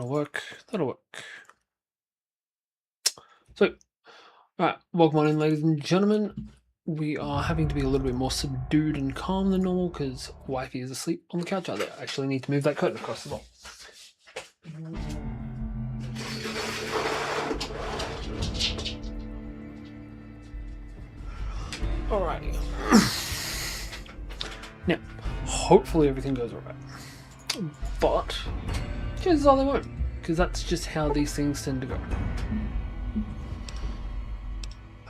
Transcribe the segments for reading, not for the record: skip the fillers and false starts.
That'll work. That'll work. So, alright, welcome on in, ladies and gentlemen. We are having to be a little bit more subdued and calm than normal because wifey is asleep on the couch out there. I actually need to move that curtain across as well. Alrighty. Now, hopefully everything goes alright. But chances are they won't, because that's just how these things tend to go.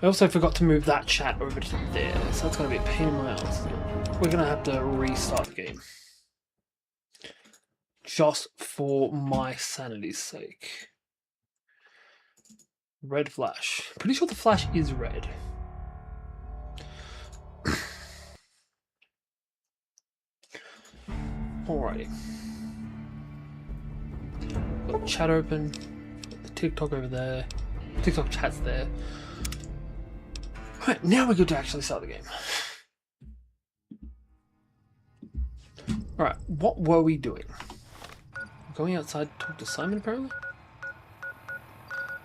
I also forgot to move that chat over to there, so that's going to be a pain in my ass. We're going to have to restart the game. Just for my sanity's sake. Red flash. Pretty sure the flash is red. Alrighty. Got chat open. Got the TikTok over there. TikTok chat's there. Right, now we're good to actually start the game. Alright, what were we doing? Going outside to talk to Simon, apparently?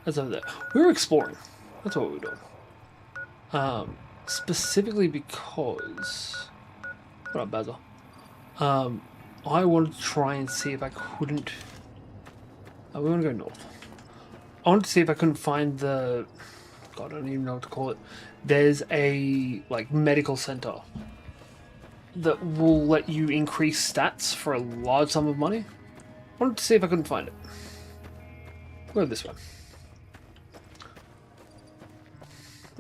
That's over there. We were exploring. That's what we were doing. Specifically because... What up, Basil? I wanted to try and see if I couldn't... we want to go north. I wanted to see if I couldn't find the... God, I don't even know what to call it. There's a, like, medical center that will let you increase stats for a large sum of money. I wanted to see if I couldn't find it. Go this way.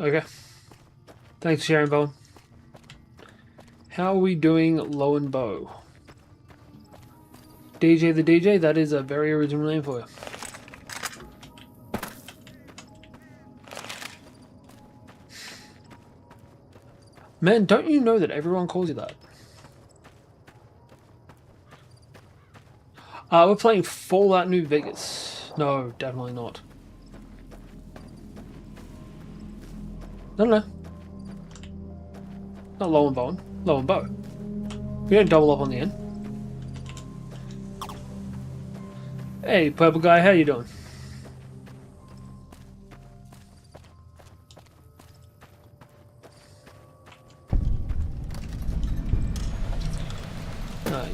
Okay. Thanks for sharing, Bowen. How are we doing, Low and Bow? DJ the DJ, that is a very original name for you. Man, don't you know that everyone calls you that? We're playing Fallout New Vegas. No, definitely not. No. Not Low and Bowen. Low and Bow. We don't double up on the end. Hey, purple guy, how you doing?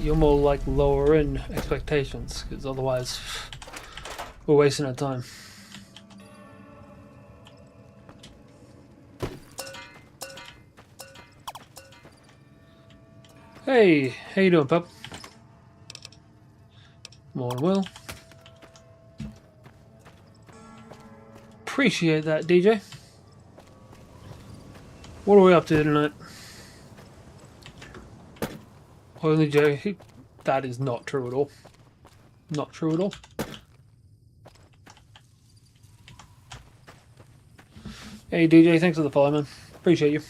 You're more like lower in expectations, because otherwise we're wasting our time. Hey, how you doing, pup? Morning, Will. Appreciate that, DJ. What are we up to tonight? Only Joe. That is not true at all. Not true at all. Hey DJ, thanks for the follow, man. Appreciate you.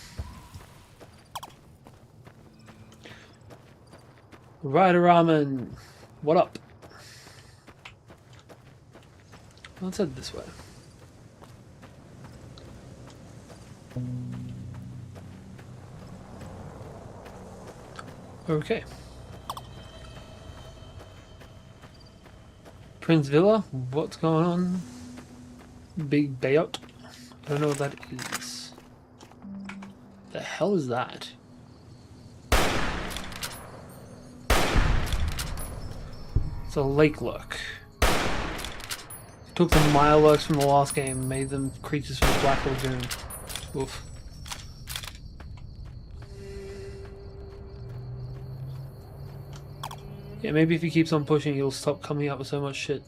Rider Ramen, what up? Let's head this way. Okay. Prince Villa, what's going on? Big Bayot. I don't know what that is. The hell is that? It's a lake lurk. Took the Mirelurks from the last game and made them creatures from the Black Lagoon. Oof. Yeah, maybe if he keeps on pushing, he'll stop coming up with so much shit.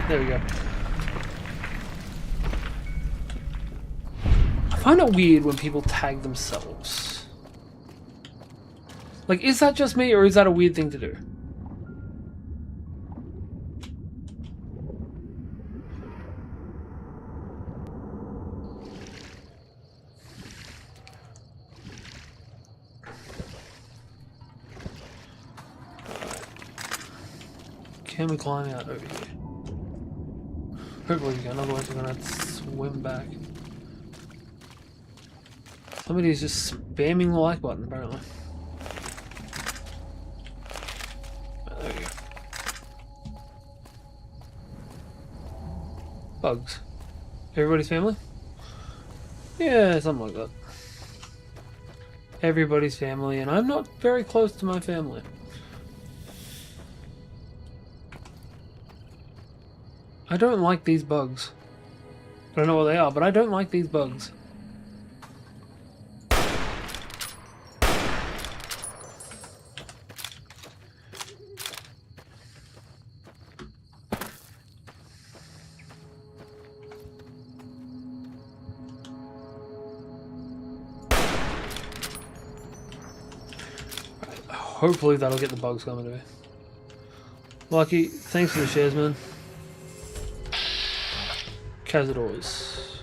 There we go. I find it weird when people tag themselves. Like, is that just me, or is that a weird thing to do? Can we climb out over here? Hopefully we can, otherwise we're gonna have to swim back. Somebody's just spamming the like button, apparently. Bugs. Everybody's family? Yeah, something like that. Everybody's family, and I'm not very close to my family. I don't like these bugs. I don't know what they are, but I don't like these bugs. Hopefully that'll get the bugs coming to me. Lucky, thanks for the shares, man. Cazadors.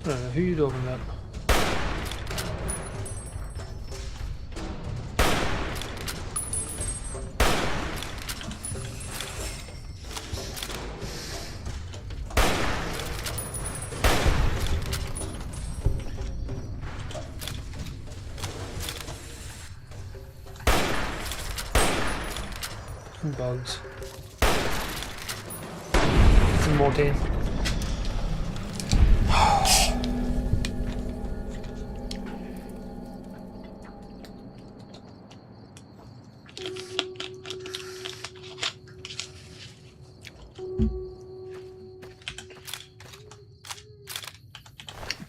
I don't know who you're talking about. Bugs. Some more team.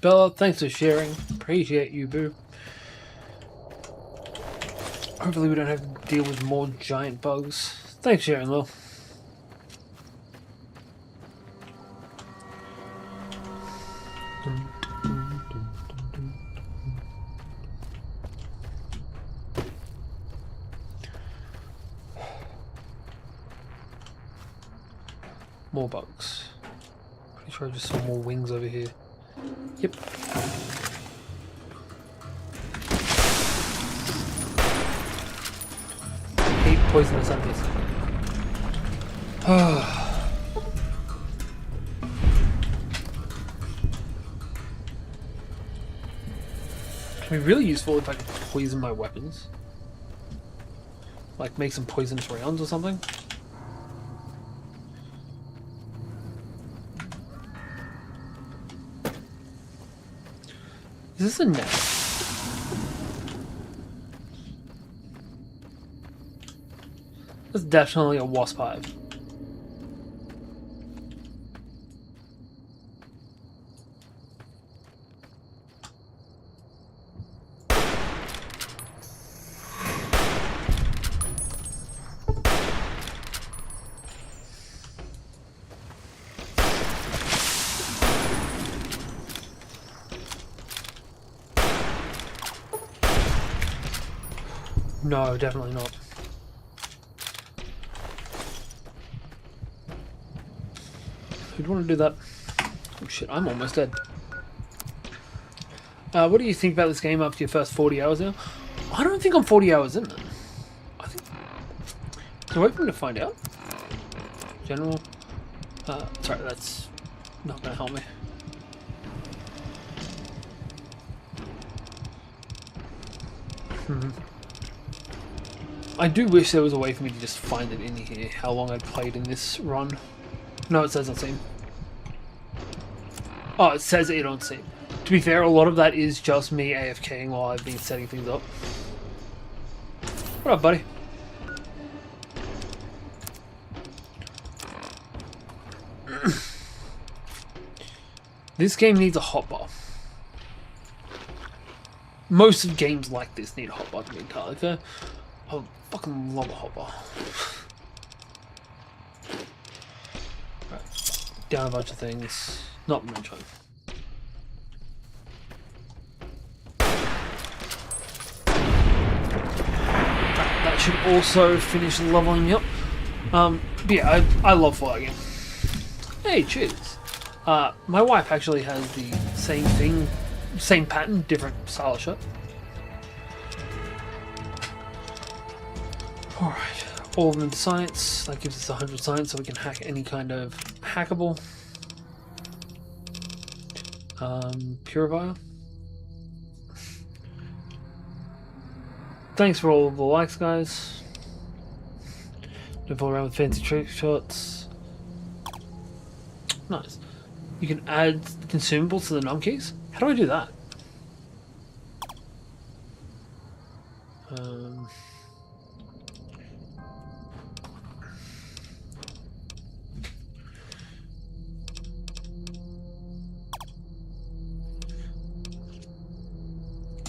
Bella, thanks for sharing. Appreciate you, boo. Hopefully we don't have to deal with more giant bugs. Thanks for sharing, Lil. More bugs. Pretty sure I just saw more wings over here. Yep. Poisonous enemies. It'd be really useful if I could poison my weapons. Like make some poisonous rounds or something. Is this a net? That's definitely a wasp hive. No, definitely not. Who'd want to do that? Oh shit, I'm almost dead. What do you think about this game after your first 40 hours now? I don't think I'm 40 hours in, man. I think... So wait for me to find out. General... sorry, that's not going to help me. I do wish there was a way for me to just find it in here, how long I'd played in this run. No, it says on Steam. Oh, it says it on Steam. To be fair, a lot of that is just me AFKing while I've been setting things up. What up, buddy? This game needs a hotbar. Most of games like this need a hotbar to be entirely fair. I fucking love a hotbar. Right. Down a bunch of things. Not much time. That should also finish leveling me up. But yeah, I love flying. Hey, cheers. My wife actually has the same thing, same pattern, different style of shirt. Alright, all of them in science. That gives us 100 science so we can hack any kind of hackable. Purifier. Thanks for all of the likes, guys. Don't fool around with fancy trick shots. Nice. You can add consumables to the num keys? How do I do that?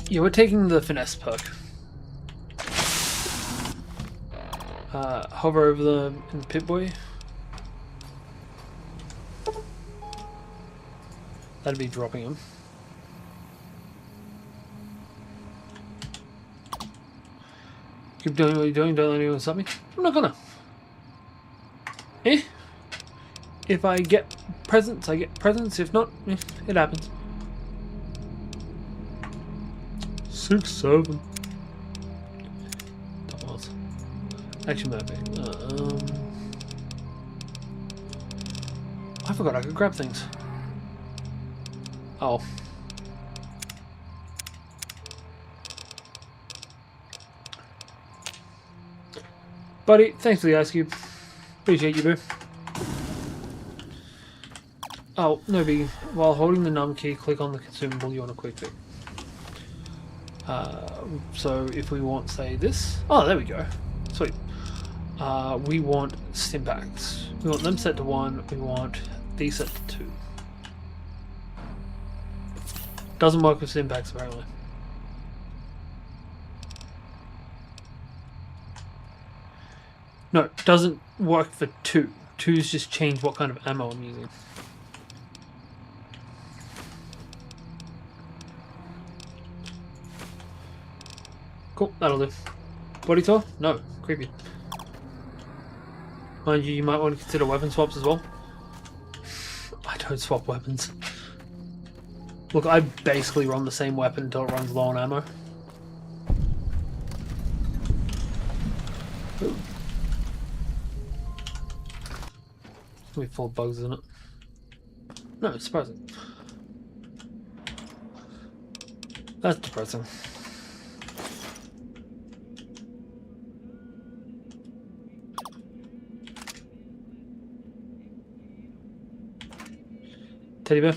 Yeah, we're taking the finesse perk. Hover over them in Pip-Boy. That'd be dropping him. Keep doing what you're doing, don't let anyone stop me. I'm not gonna. If I get presents, I get presents. If not, it happens. 6, 7. Doubles. Actually, maybe. I forgot I could grab things. Oh. Buddy, thanks for the ice cube. Appreciate you, boo. Oh, no biggie. While holding the num key, click on the consumable you want a quick fix. So if we want, say, this. Oh, there we go. Sweet. We want Stimpaks. We want them set to 1. We want these set to 2. Doesn't work with Stimpaks, apparently. No, it doesn't work for 2. 2's just change what kind of ammo I'm using. Cool, that'll do. Body tour? No, creepy. Mind you, you might want to consider weapon swaps as well. I don't swap weapons. Look, I basically run the same weapon until it runs low on ammo. Ooh. It's gonna be full of bugs, isn't it? No, it's surprising. That's depressing. Teddy bear?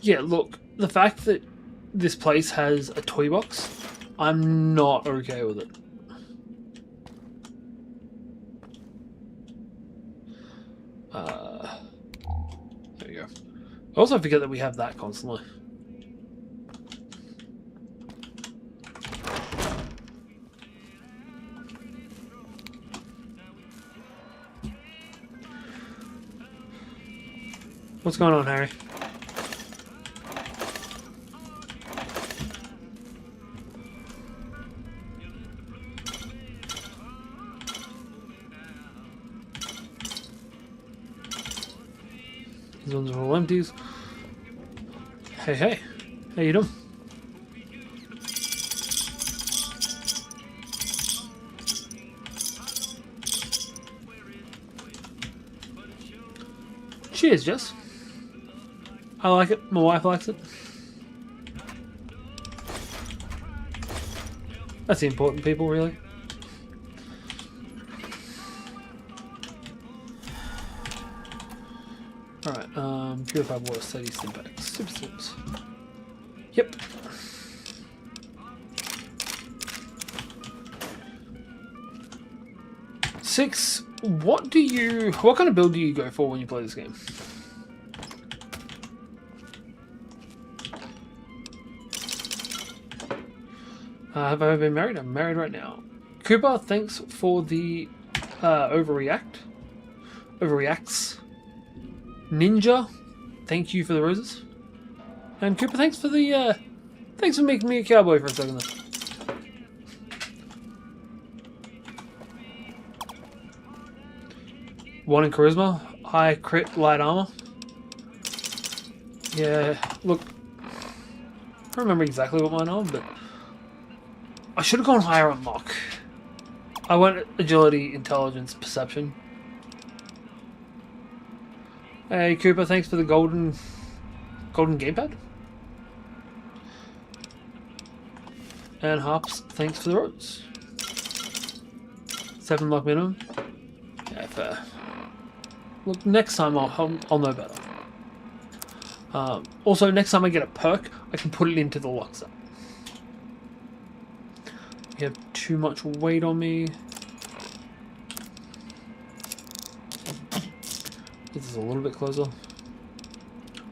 Yeah, look, the fact that this place has a toy box, I'm not okay with it. There we go. I also forget that we have that constantly. What's going on, Harry? These ones are all empties. Hey, hey. How you doing? Cheers, Jess. I like it. My wife likes it. That's the important people, really. Alright, purified water, steady Stimpaks. Super Stimps. Yep. Six, what kind of build do you go for when you play this game? Have I ever been married? I'm married right now. Cooper, thanks for the overreacts. Ninja, thank you for the roses. And Cooper, thanks for the thanks for making me a cowboy for a second there. One in charisma, high crit, light armor. Yeah, look, I don't remember exactly what mine are, but I should have gone higher on Mock. I went agility, intelligence, perception. Hey Cooper, thanks for the golden gamepad. And Harps, thanks for the rose. 7 luck minimum. Yeah, fair. Look, next time I'll know better. Also, next time I get a perk, I can put it into the luck set. You have too much weight on me. This is a little bit closer.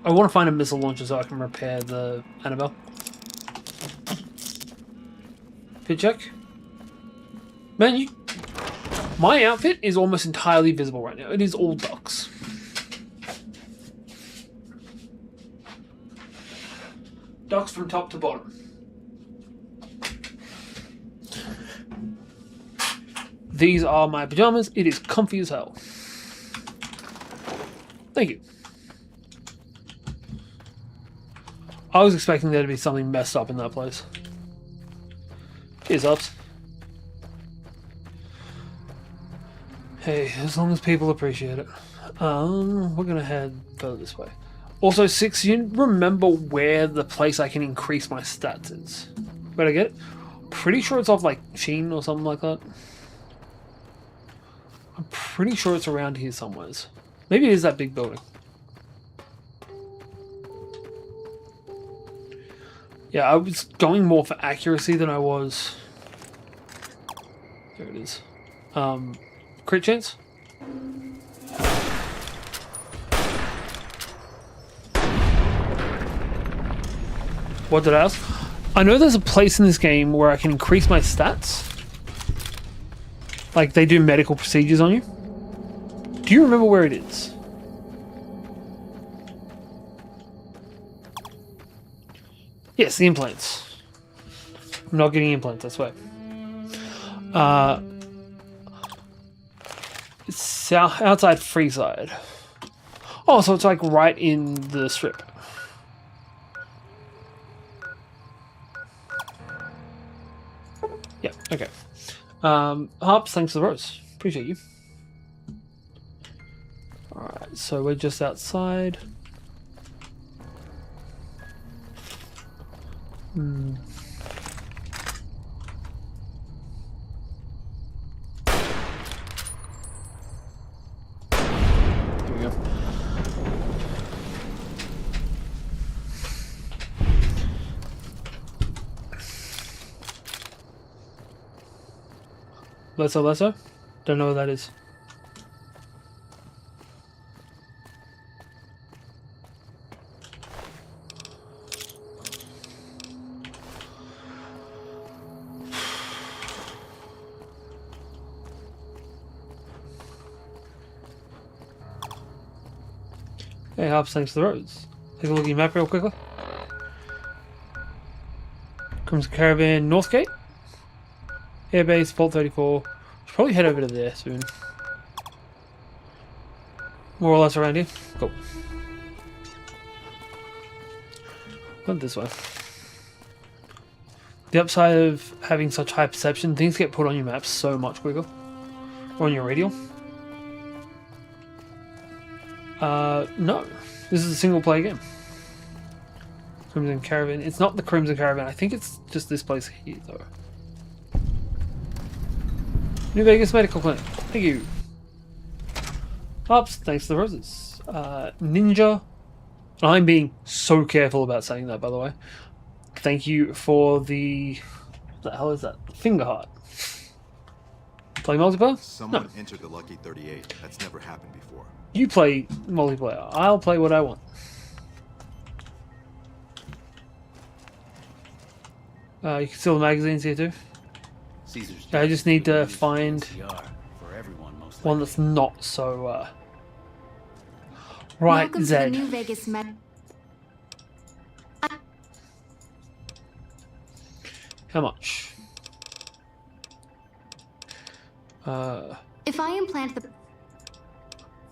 I want to find a missile launcher so I can repair the Annabelle. Fit check. Man, my outfit is almost entirely visible right now. It is all ducks. Ducks from top to bottom. These are my pajamas. It is comfy as hell. Thank you. I was expecting there to be something messed up in that place. Cheers, ups. Hey, as long as people appreciate it. We're gonna head further this way. Also, 6, you remember where the place I can increase my stats is? Where'd I get it? Pretty sure it's off like Sheen or something like that. I'm pretty sure it's around here somewheres. Maybe it is that big building. Yeah, I was going more for accuracy than I was... There it is. Crit chance? What did I ask? I know there's a place in this game where I can increase my stats. Like, they do medical procedures on you. Do you remember where it is? Yes, the implants. I'm not getting implants, I swear. It's outside Freeside. Oh, so it's like right in the strip. Yeah, okay. Harps, thanks for the rose. Appreciate you. Alright, so we're just outside. Here we go. Lesso? Don't know what that is. Hey, Harps, thanks for the roads. Take a look at your map real quickly. Comes Caravan Northgate. Airbase, Vault 34. Should probably head over to there soon. More or less around here. Cool. Went this way. The upside of having such high perception, things get put on your maps so much quicker. Or on your radial. No. This is a single player game. Crimson Caravan. It's not the Crimson Caravan. I think it's just this place here, though. New Vegas Medical Clinic. Thank you. Ups, thanks to the roses. Ninja. I'm being so careful about saying that, by the way. Thank you for the... What the hell is that? Finger heart. Play multiplayer? Someone entered the Lucky 38. That's never happened before. You play multiplayer. I'll play what I want. You can steal the magazines here too. I just need to find one that's not so right. Welcome Zed. to the New Vegas How much? If I implant the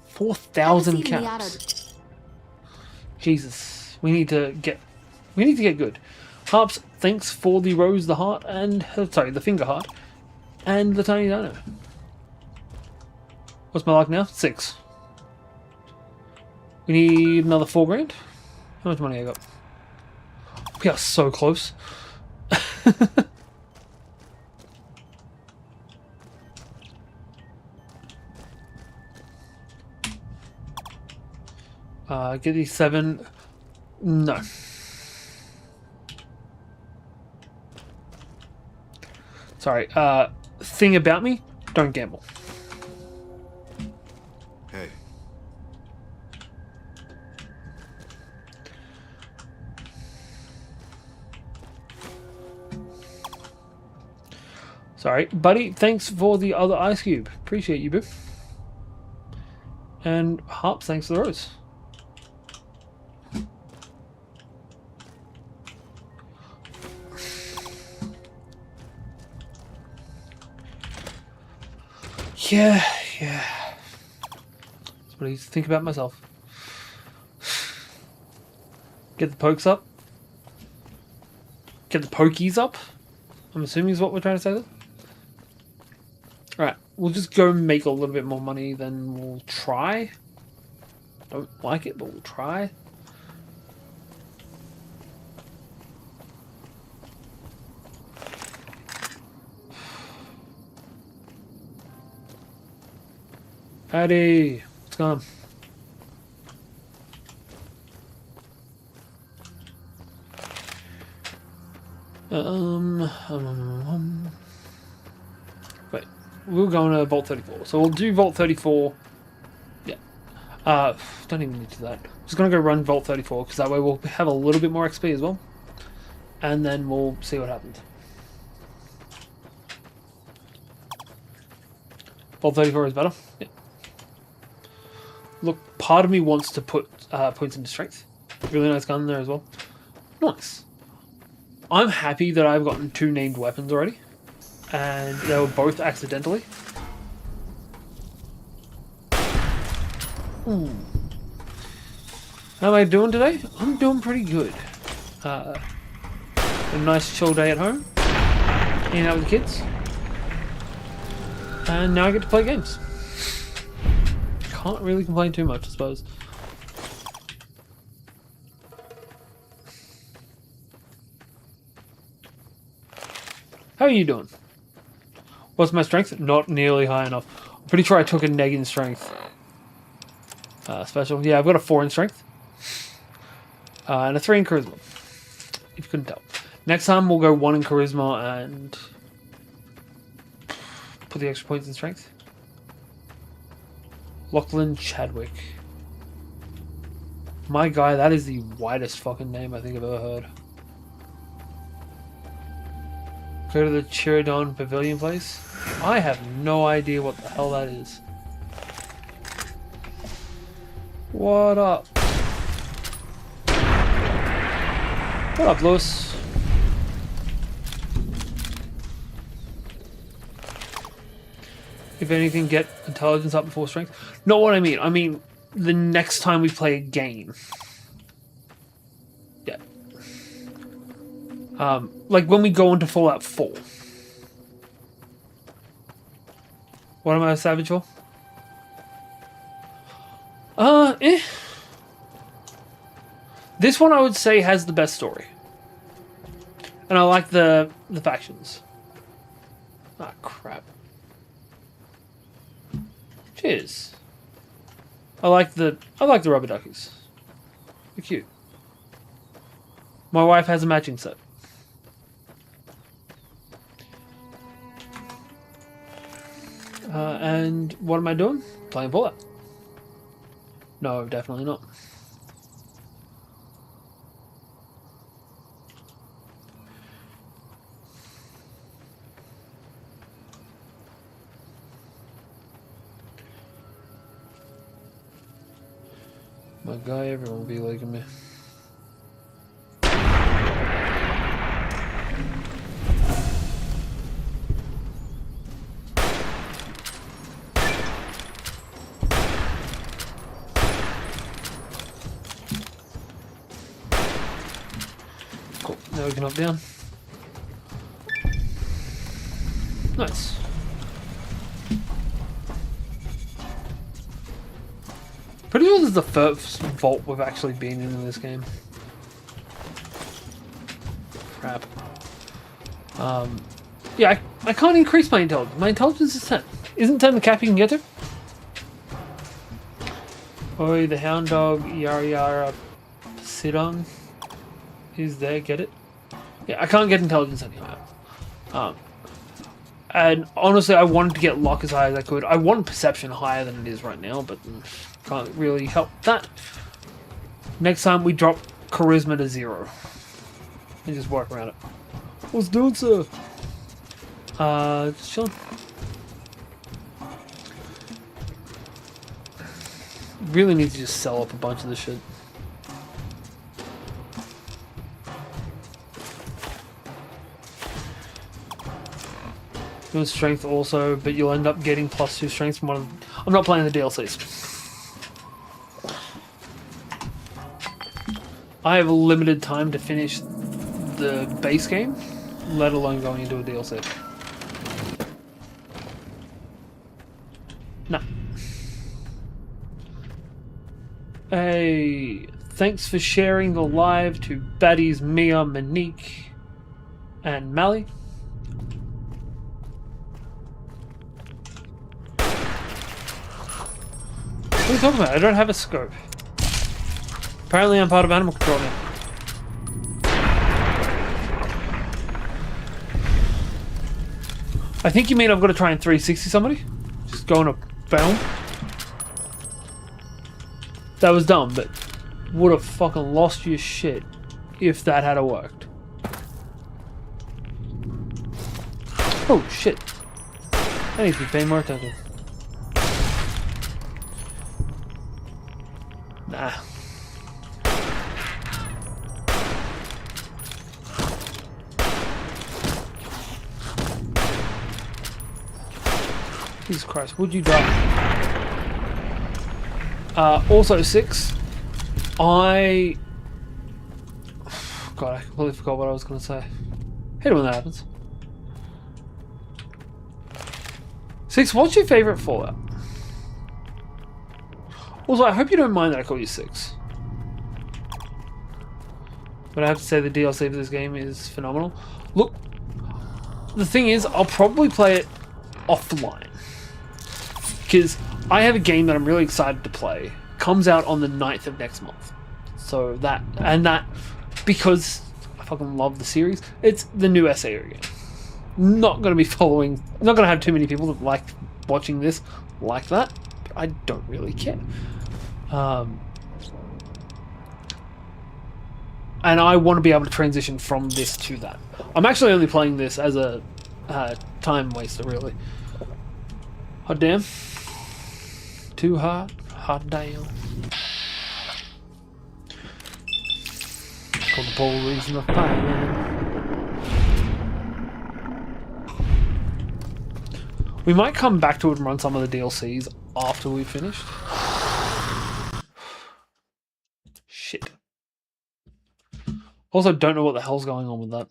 4,000 caps. Jesus, we need to get good. Harps, thanks for the rose, the heart, and sorry, the finger heart, and the tiny dino. What's my luck now? 6. We need another 4 grand. How much money I got? We are so close. Get these 7. No. Sorry. Thing about me, don't gamble. Hey. Sorry, buddy. Thanks for the other ice cube. Appreciate you, boo. And Harps, thanks for the rose. Yeah. That's what I used to think about myself. Get the pokes up. Get the pokies up. I'm assuming is what we're trying to say there. Alright, we'll just go make a little bit more money than we'll try. Don't like it, but we'll try. Howdy, what's going on? Wait, we're going to Vault 34. So we'll do Vault 34. Yeah. Don't even need to do that. Just gonna go run Vault 34 because that way we'll have a little bit more XP as well. And then we'll see what happens. Vault 34 is better. Yeah. Look, part of me wants to put points into strength. Really nice gun there as well. Nice. I'm happy that I've gotten 2 named weapons already. And they were both accidentally. Ooh. How am I doing today? I'm doing pretty good. A nice chill day at home. Hanging out with the kids. And now I get to play games. Can't really complain too much, I suppose. How are you doing? What's my strength? Not nearly high enough. I'm pretty sure I took a neg in strength. Special. Yeah, I've got a 4 in strength. And a 3 in charisma. If you couldn't tell. Next time we'll go 1 in charisma and put the extra points in strength. Lachlan Chadwick. My guy, that is the widest fucking name I think I've ever heard. Go to the Chirodon Pavilion place? I have no idea what the hell that is. What up? What up, Lewis? If anything, get intelligence up before strength. Not what I mean. I mean, the next time we play a game. Yeah. Like when we go into Fallout 4. What am I a savage for? This one I would say has the best story. And I like the factions. Ah, crap. Cheers. I like the rubber duckies. They're cute. My wife has a matching set. And what am I doing? Playing Fallout. No, definitely not. My guy, everyone will be liking me. Cool. Now we can up down. Nice. Pretty sure this is the first vault we've actually been in this game. Crap. Yeah, I can't increase my intelligence. My intelligence is 10. Isn't 10 the cap you can get to? Oi, the hound dog, Yara Yara Sidon is there, get it? Yeah, I can't get intelligence anyway. And honestly, I wanted to get luck as high as I could. I want perception higher than it is right now, but can't really help that. Next time we drop charisma to 0. And just work around it. What's doing, sir? Just chilling. Really need to just sell up a bunch of this shit. Doing strength also, but you'll end up getting +2 strength from one of the... I'm not playing the DLCs. I have a limited time to finish the base game, let alone going into a DLC. Nah. Hey, thanks for sharing the live to Baddies, Mia, Monique, and Mally. What are you talking about? I don't have a scope. Apparently I'm part of animal control now. I think you mean I've got to try and 360 somebody? Just go on a bound? That was dumb, but would have fucking lost your shit if that had worked. Oh shit. I need to be paying more attention. Nah. Jesus Christ, would you die? Also 6. God, I completely forgot what I was going to say. Hate it when that happens. 6, what's your favourite Fallout? Also, I hope you don't mind that I call you 6. But I have to say the DLC for this game is phenomenal. Look, the thing is, I'll probably play it offline. Because I have a game that I'm really excited to play. Comes out on the 9th of next month. So that, because I fucking love the series, it's the new SA game. Not going to be following, not going to have too many people that like watching this like that. But I don't really care. And I want to be able to transition from this to that. I'm actually only playing this as a time waster, really. Hot damn. Too hot. Hot damn. Called the police and the fireman. We might come back to it and run some of the DLCs after we've finished. Shit. Also, don't know what the hell's going on with that.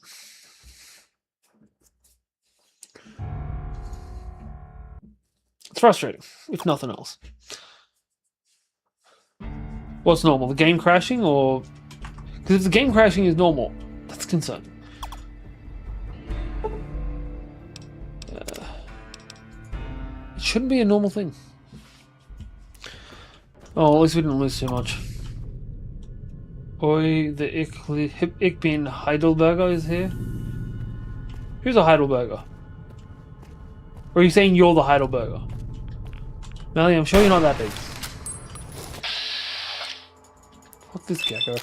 It's frustrating, if nothing else. What's normal? The game crashing, or... Because if the game crashing is normal, that's concerning. It shouldn't be a normal thing. Oh, at least we didn't lose too much. Oi, the Ich bin Heidelberger is here. Who's a Heidelberger? Or are you saying you're the Heidelberger? Melly, I'm sure you're not that big. Fuck this gecko.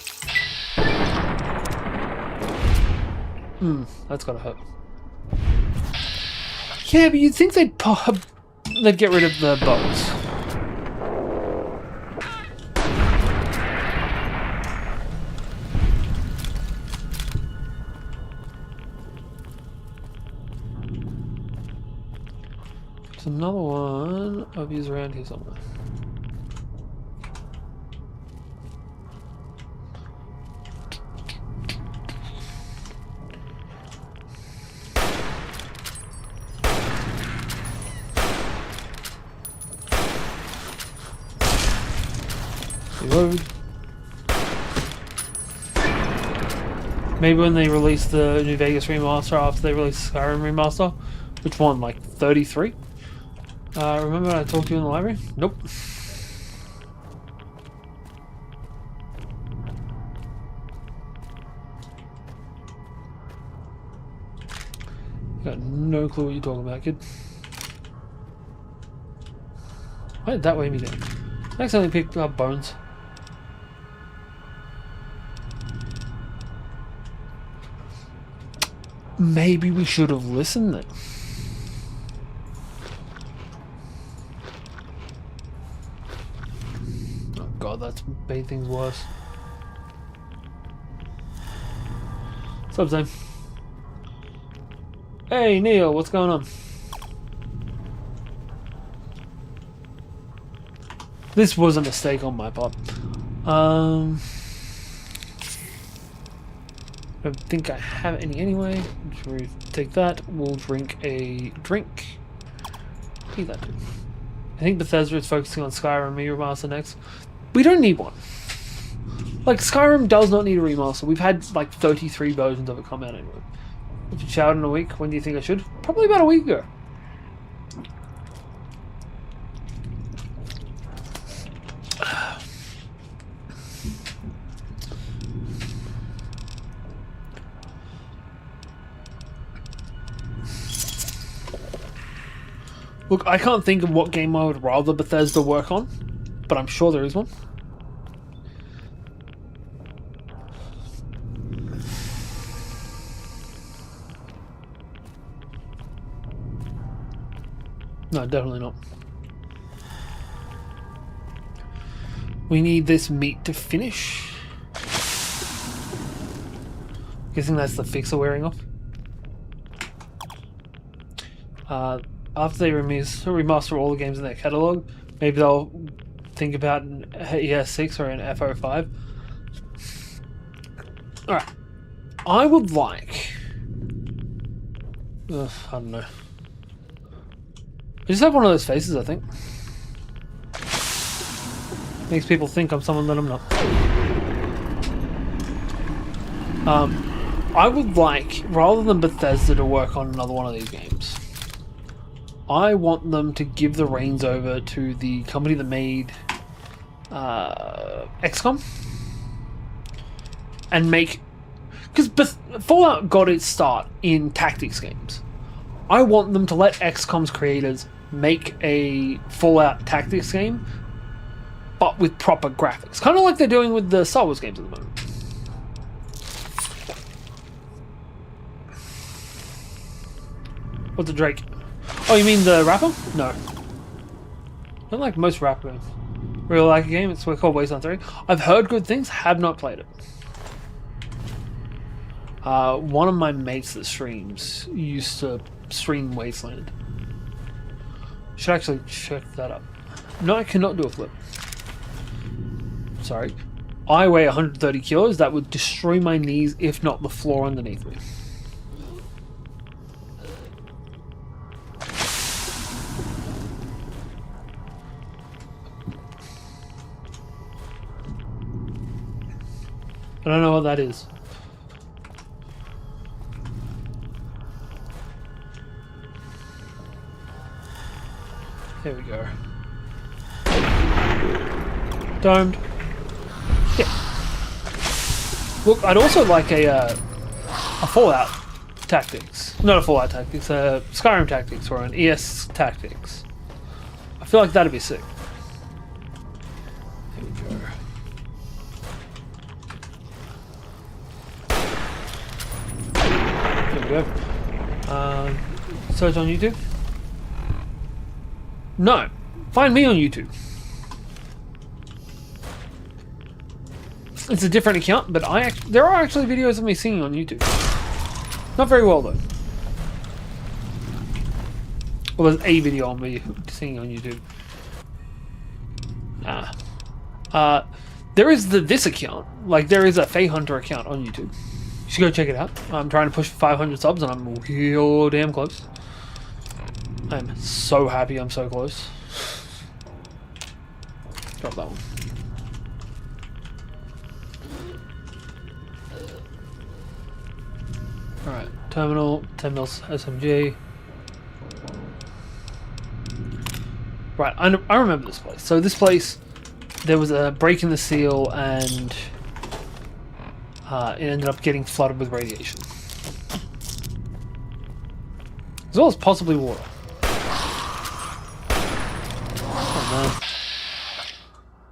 That's gotta hurt. Yeah, but you'd think they'd get rid of the boats. There's another one of these around here somewhere. Reload. Maybe when they release the New Vegas remaster after they release Skyrim remaster. Which one? Like 33? Remember when I talked to you in the library? Nope. Got no clue what you're talking about, kid. Why did that weigh me down? I accidentally picked up bones. Maybe we should have listened then. Oh god, that's made things worse. What's up, Zane? Hey, Neil, what's going on? This was a mistake on my part. I don't think I have any anyway. Should we take that? We'll drink a drink. Eat that. I think Bethesda is focusing on Skyrim remaster next. We don't need one. Like, Skyrim does not need a remaster. We've had like 33 versions of it come out anyway. If you shout in a week, when do you think I should? Probably about a week ago. Look, I can't think of what game I would rather Bethesda work on, but I'm sure there is one. No, definitely not. We need this meat to finish. Guessing that's the fixer wearing off. After they remaster all the games in their catalog, maybe they'll think about an ES6 or an FO5. Alright. I would like... I don't know. I just have one of those faces, I think. Makes people think I'm someone that I'm not. I would like, rather than Bethesda to work on another one of these games, I want them to give the reins over to the company that made XCOM and make... Because Fallout got its start in tactics games. I want them to let XCOM's creators make a Fallout tactics game, but with proper graphics. Kind of like they're doing with the Star Wars games at the moment. What's a Drake? Oh, you mean the rapper? No. I don't like most rapper games. Really like a game, it's called Wasteland 3. I've heard good things, have not played it. One of my mates that streams used to stream Wasteland. Should actually check that up. No, I cannot do a flip. Sorry. I weigh 130 kilos. That would destroy my knees, if not the floor underneath me. I don't know what that is. There we go. Domed. Yeah. Look, I'd also like a Fallout Tactics. Not a Fallout Tactics, a Skyrim Tactics or an ES Tactics. I feel like that'd be sick. There we go. There we go. Search on YouTube? No. Find me on YouTube. It's a different account, but there are actually videos of me singing on YouTube. Not very well, though. Well, there's a video on me singing on YouTube. There is this account. Like, there is a Fae Hunter account on YouTube. You should go check it out. I'm trying to push 500 subs, and I'm real damn close. I'm so happy I'm so close. Drop that one. Alright, terminal, 10 mils SMG. Right, I remember this place. So this place, there was a break in the seal and it ended up getting flooded with radiation. As well as possibly water. Oh man.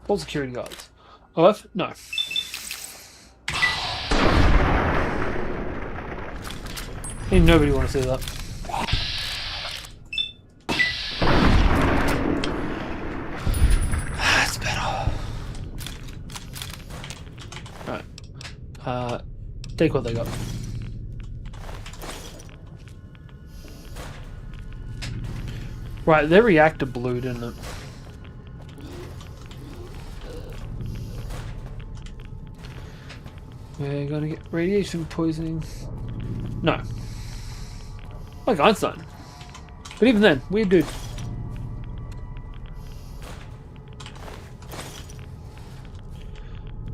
All security guards. OF? No. Ain't nobody want to see that. That's better. Alright. Take what they got. Right, their reactor blew, didn't it? We're gonna get radiation poisoning. No. Like Einstein. But even then, weird dude.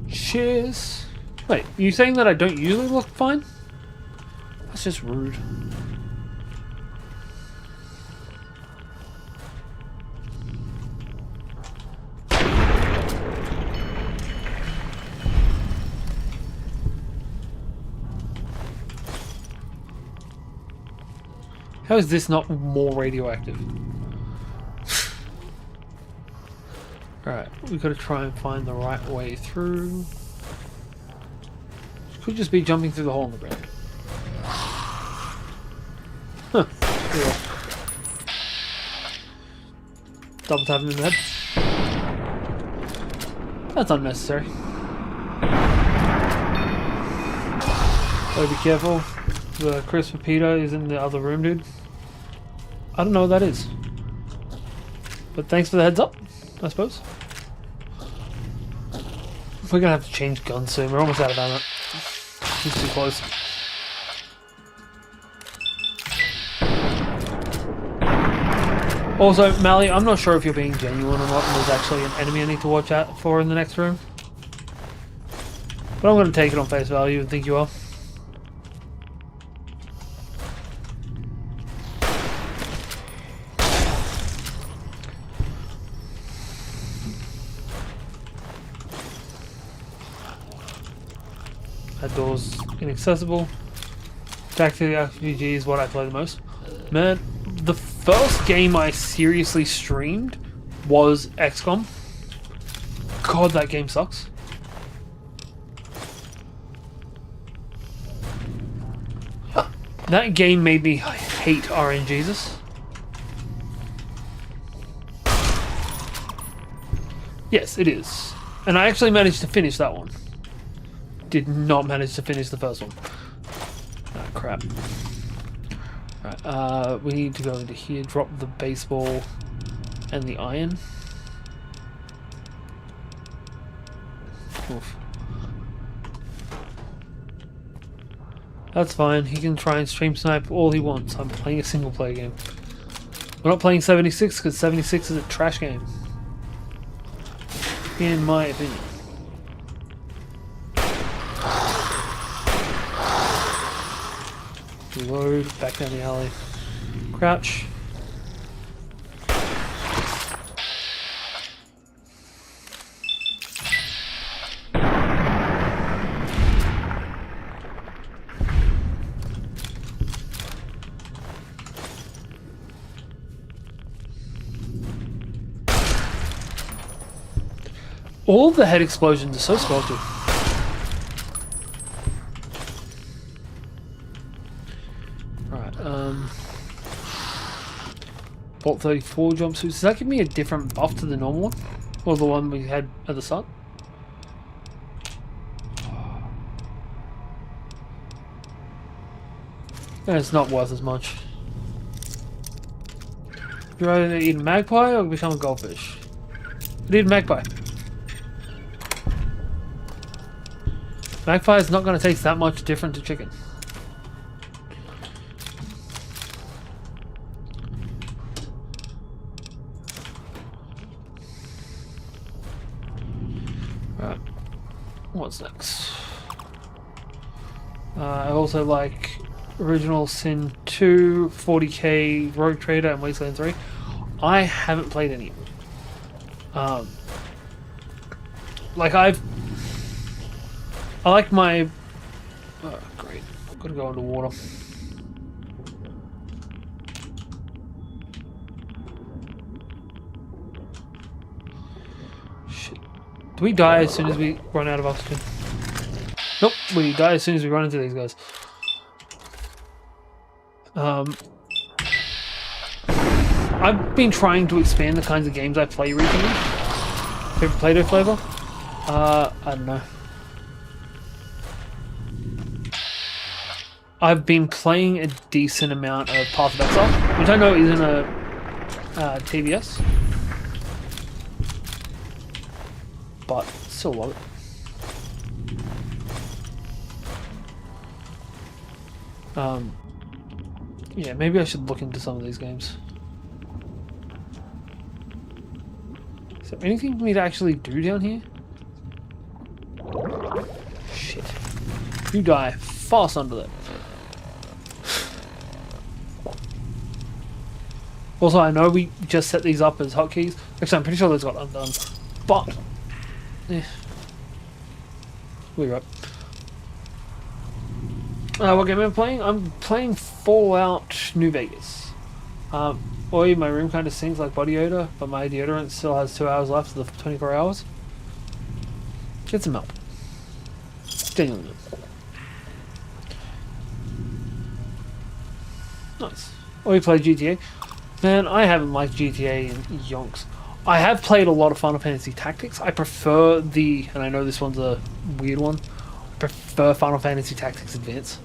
Cheers. Wait, are you saying that I don't usually look fine? That's just rude. How is this not more radioactive? Alright, we've got to try and find the right way through. Could just be jumping through the hole in the ground. Huh. Yeah. Double tap him in the head. That's unnecessary. Gotta be careful. The crisp Peter is in the other room, dude. I don't know what that is. But thanks for the heads up, I suppose. We're gonna have to change guns soon. We're almost out of ammo. He's too close. Also, Mally, I'm not sure if you're being genuine or not, and there's actually an enemy I need to watch out for in the next room. But I'm gonna take it on face value and think you are. That door's inaccessible. Back to the RPG is what I play the most. Man, the first game I seriously streamed was XCOM. God, that game sucks. That game made me hate RNGesus. Yes, it is. And I actually managed to finish that one. Did not manage to finish the first one. Ah, crap. Right, we need to go into here, drop the baseball and the iron. Oof. That's fine, he can try and stream snipe all he wants. I'm playing a single player game. We're not playing 76 because 76 is a trash game. In my opinion. Reload, back down the alley. Crouch. All of the head explosions are so sculpted. Bolt 34 jumpsuits. Does that give me a different buff to the normal one? Or the one we had at the start? And it's not worth as much. You rather eat a magpie or become a goldfish? I'd eat a magpie. Magpie is not going to taste that much different to chicken. Right. What's next? I also like Original Sin 2, 40k, Rogue Trader, and Wasteland 3. I haven't played any of them. I like my... Oh, great. I've got to go underwater. Do we die as soon as we run out of oxygen? Nope, we die as soon as we run into these guys. I've been trying to expand the kinds of games I play recently. Favorite Play-Doh flavor? I don't know. I've been playing a decent amount of Path of Exile, which I know isn't a TBS, but still love it. Yeah, maybe I should look into some of these games. Is there anything for me to actually do down here? Shit. You die fast under that. Also, I know we just set these up as hotkeys. Actually, I'm pretty sure those got undone. But, we're up. What game am I playing? I'm playing Fallout New Vegas. Boy, my room kind of stinks like body odor, but my deodorant still has 2 hours left of the 24 hours. Get some help. Genuinely. Nice. Oh, you play GTA? Man, I haven't liked GTA in yonks. I have played a lot of Final Fantasy Tactics. I prefer and I know this one's a weird one, I prefer Final Fantasy Tactics Advance.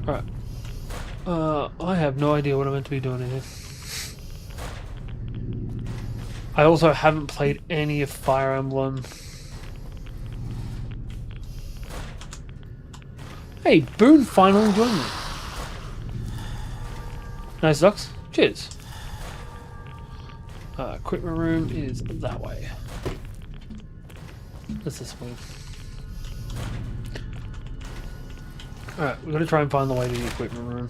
Alright. I have no idea what I'm meant to be doing in here. I also haven't played any of Fire Emblem. Hey, Boone finally joined me. Nice ducks. Cheers. Equipment room is that way. That's this way. Alright, we're gonna try and find the way to the equipment room.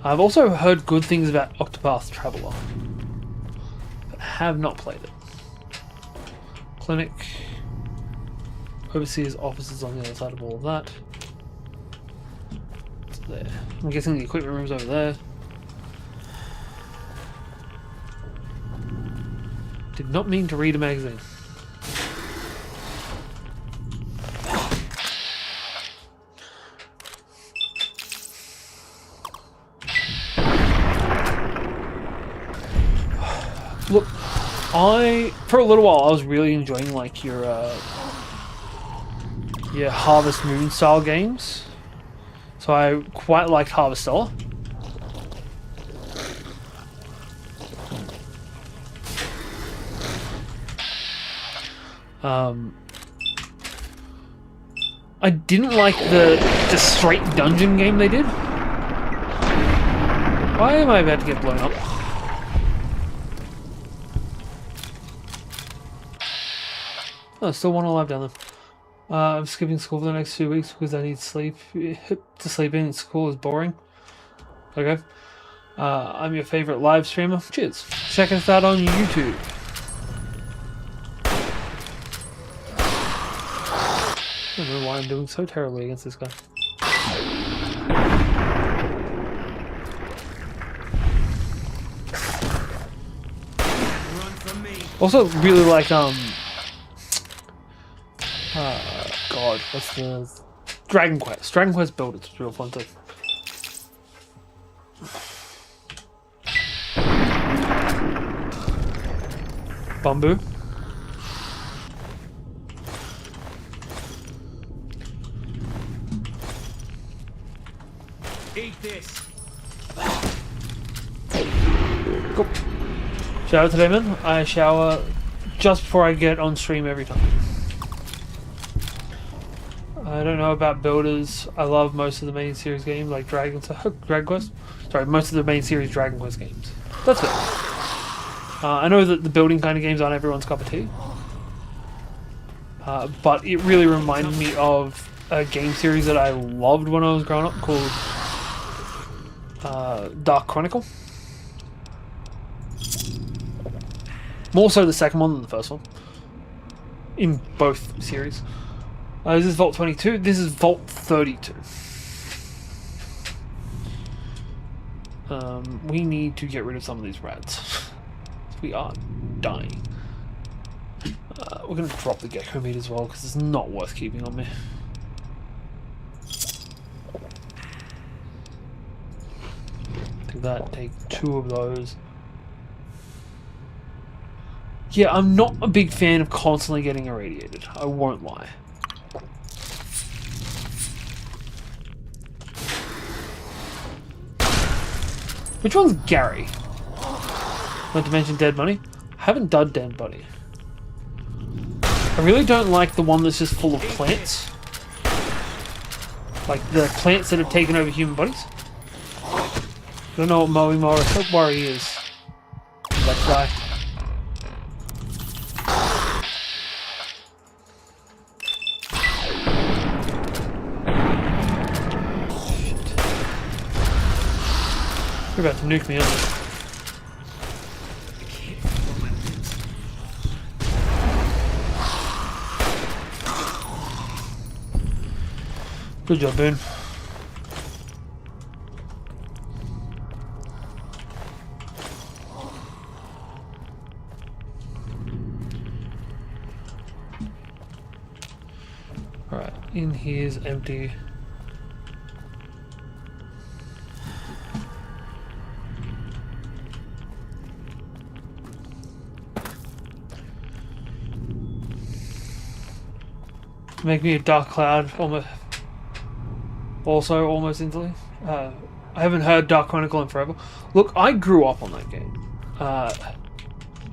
I've also heard good things about Octopath Traveler, but have not played it. Clinic. Overseer's offices on the other side of all of that. It's there. I'm guessing the equipment room's over there. Did not mean to read a magazine. Look, for a little while I was really enjoying like your Harvest Moon style games. So I quite liked Harvestella. I didn't like the just straight dungeon game they did. Why am I about to get blown up? Oh, still one alive down there. I'm skipping school for the next 2 weeks because I need sleep. To sleep in school is boring. Okay. I'm your favorite live streamer. Cheers. Check us out on YouTube. I don't know why I'm doing so terribly against this guy. Also, really like God, what's the Dragon Quest? Dragon Quest Builders was real fun too. Bamboo. Eat this. Cool. Shower today, man. I shower just before I get on stream every time. I don't know about builders. I love most of the main series games like Dragon Quest. Sorry, most of the main series Dragon Quest games. That's it. I know that the building kind of games aren't everyone's cup of tea. But it really reminded me of a game series that I loved when I was growing up called Dark Chronicle. More so the second one than the first one. in both series. This is Vault 22. This is Vault 32. We need to get rid of some of these rats. We are dying. We're going to drop the gecko meat as well because it's not worth keeping on me. Take that, take 2 of those. Yeah, I'm not a big fan of constantly getting irradiated. I won't lie. Which one's Gary? Not to mention Dead Bunny. I haven't done Dead Bunny. I really don't like the one that's just full of plants. Like the plants that have taken over human bodies. I don't know what Moe Mori is. That guy. You're about to nuke me, aren't you? Good job, Boone. Alright, in here's empty. Make me a dark cloud almost instantly. I haven't heard Dark Chronicle in forever. Look, I grew up on that game.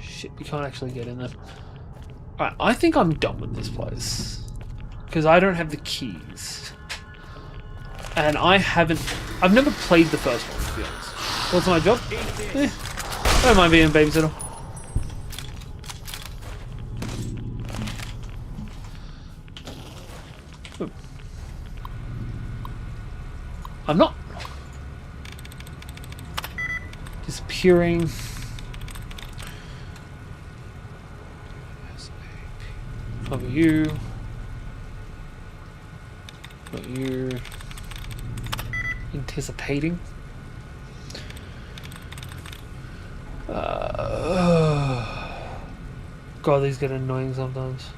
Shit, you can't actually get in there. Alright, I think I'm done with this place. Because I don't have the keys. And I've never played the first one, to be honest. What's my job? I don't mind being a babysitter. I'm not. Disappearing. Over you. Not you. Anticipating. God, these get annoying sometimes.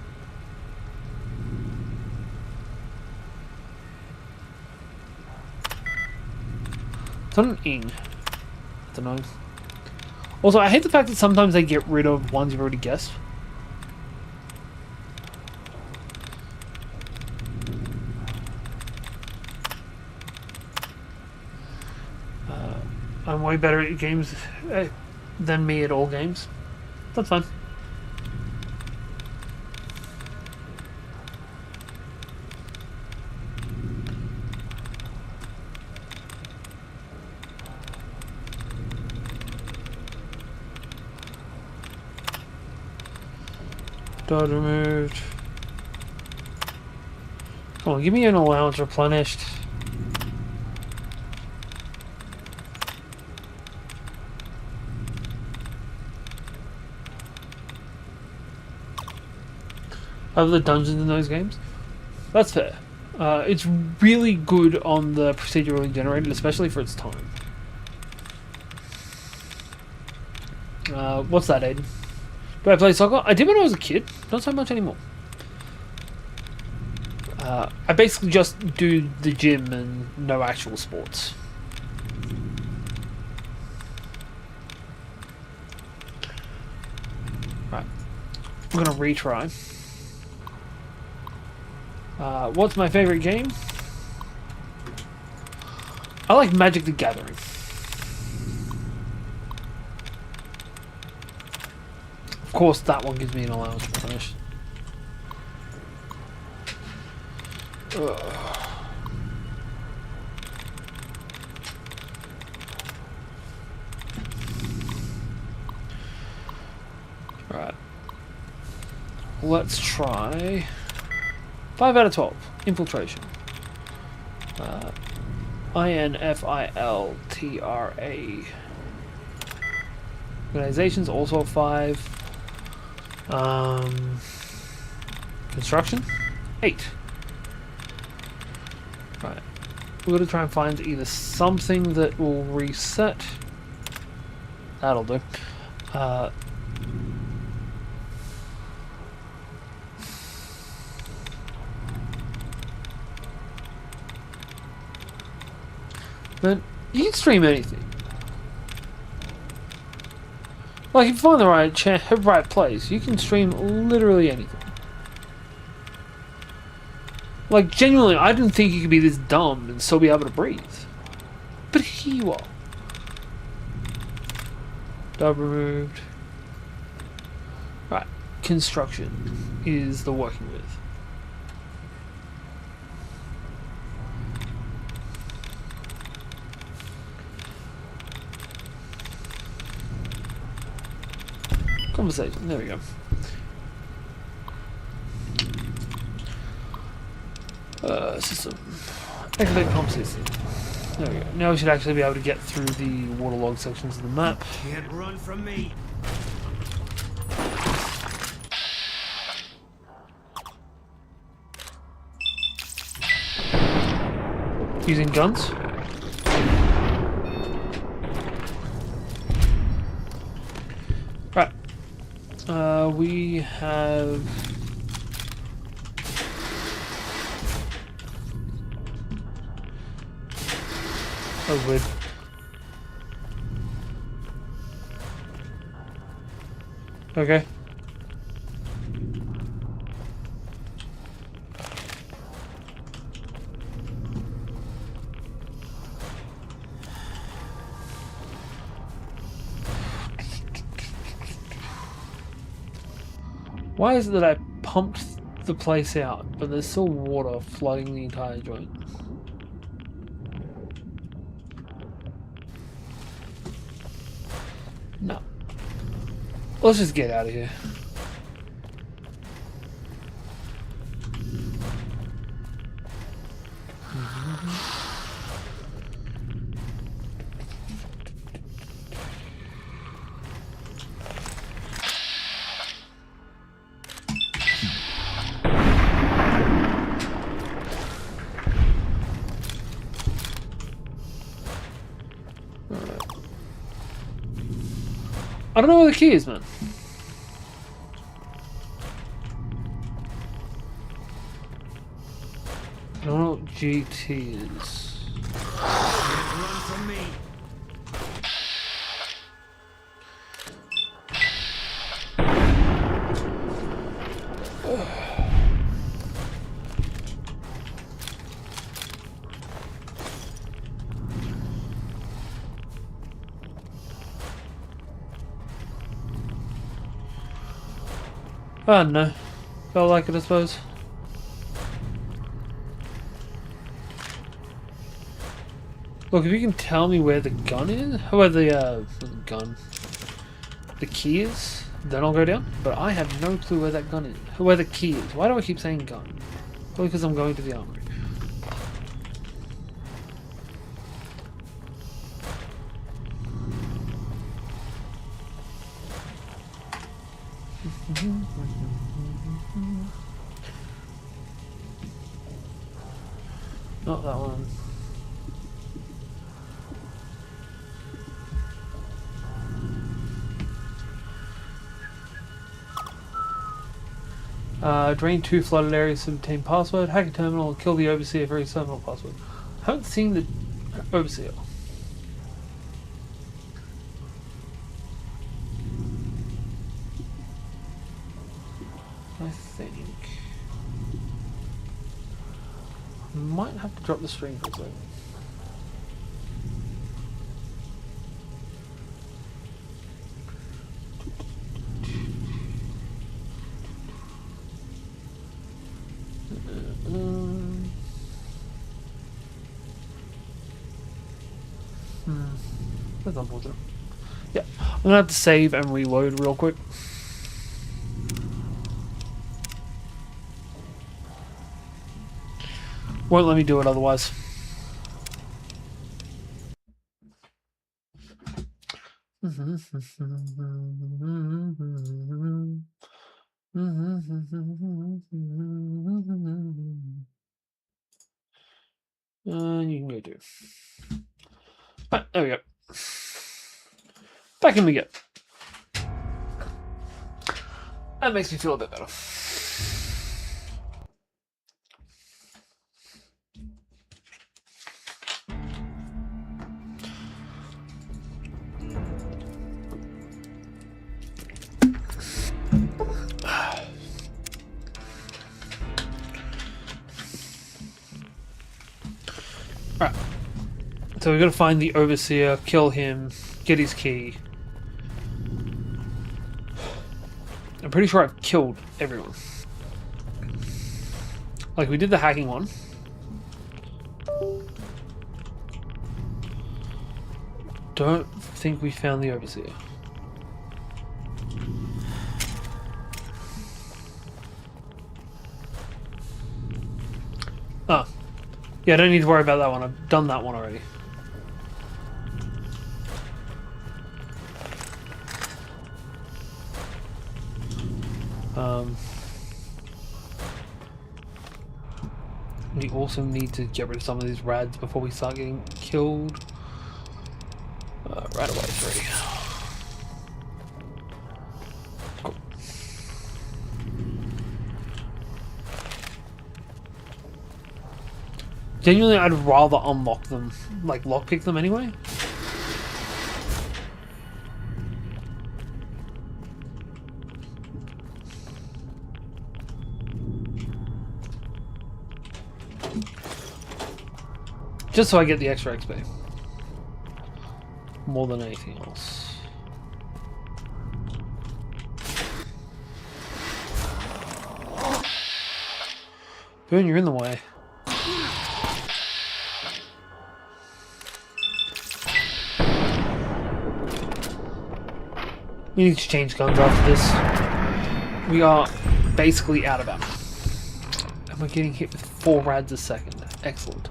It's not an ing. It's annoying. Also, I hate the fact that sometimes they get rid of ones you've already guessed. I'm way better at games than me at all games. That's fine. Dot removed. Come on, give me an allowance replenished. Of the dungeons in those games. That's fair. It's really good on the procedurally generated, especially for its time. What's that, Aiden? Do I play soccer? I did when I was a kid. Not so much anymore. I basically just do the gym and no actual sports. Right. I'm gonna retry. What's my favorite game? I like Magic the Gathering. Of course, that one gives me an allowance to finish. Right. Let's try 5 out of 12. Infiltration. INFILTRA. Organizations also 5. Construction? 8. Right. We're going to try and find either something that will reset. That'll do. But you can stream anything. Like, if you find the right place, you can stream literally anything. Like, genuinely, I didn't think you could be this dumb and still be able to breathe. But here you are. Dub removed. Right. Construction is the working with. Conversation. There we go. System. Activate conversation. There we go. Now we should actually be able to get through the waterlogged sections of the map. Can't run from me. Using guns. Right. We have... Oh, weird. Okay. Why is it that I pumped the place out, but there's still water flooding the entire joint? No. Let's just get out of here. I don't know where the key is, man. I don't know what GT is. Can't run from me. I don't know. Felt like it, I suppose. Look, if you can tell me where the gun is, where the key is, then I'll go down. But I have no clue where that gun is, where the key is. Why do I keep saying gun? Probably because I'm going to the armory. Not that one. Drain 2 flooded areas to obtain password. Hack a terminal and kill the overseer for his terminal password. Haven't seen the overseer. I think I might have to drop the stream for a second. That's unfortunate. Yeah, I'm gonna have to save and reload real quick. Won't let me do it otherwise. You can go too. Right, there we go. Back in we go. That makes me feel a bit better. Alright. So we've got to find the Overseer, kill him, get his key. I'm pretty sure I've killed everyone. Like, we did the hacking one. Don't think we found the Overseer. Ah. Yeah, I don't need to worry about that one. I've done that one already. We also need to get rid of some of these rads before we start getting killed. Right away, 3. Cool. Genuinely, I'd rather unlock them, like lockpick them anyway. Just so I get the extra XP. More than anything else. Boone, you're in the way. We need to change guns after this. We are basically out of ammo. And we're getting hit with 4 rads a second. Excellent.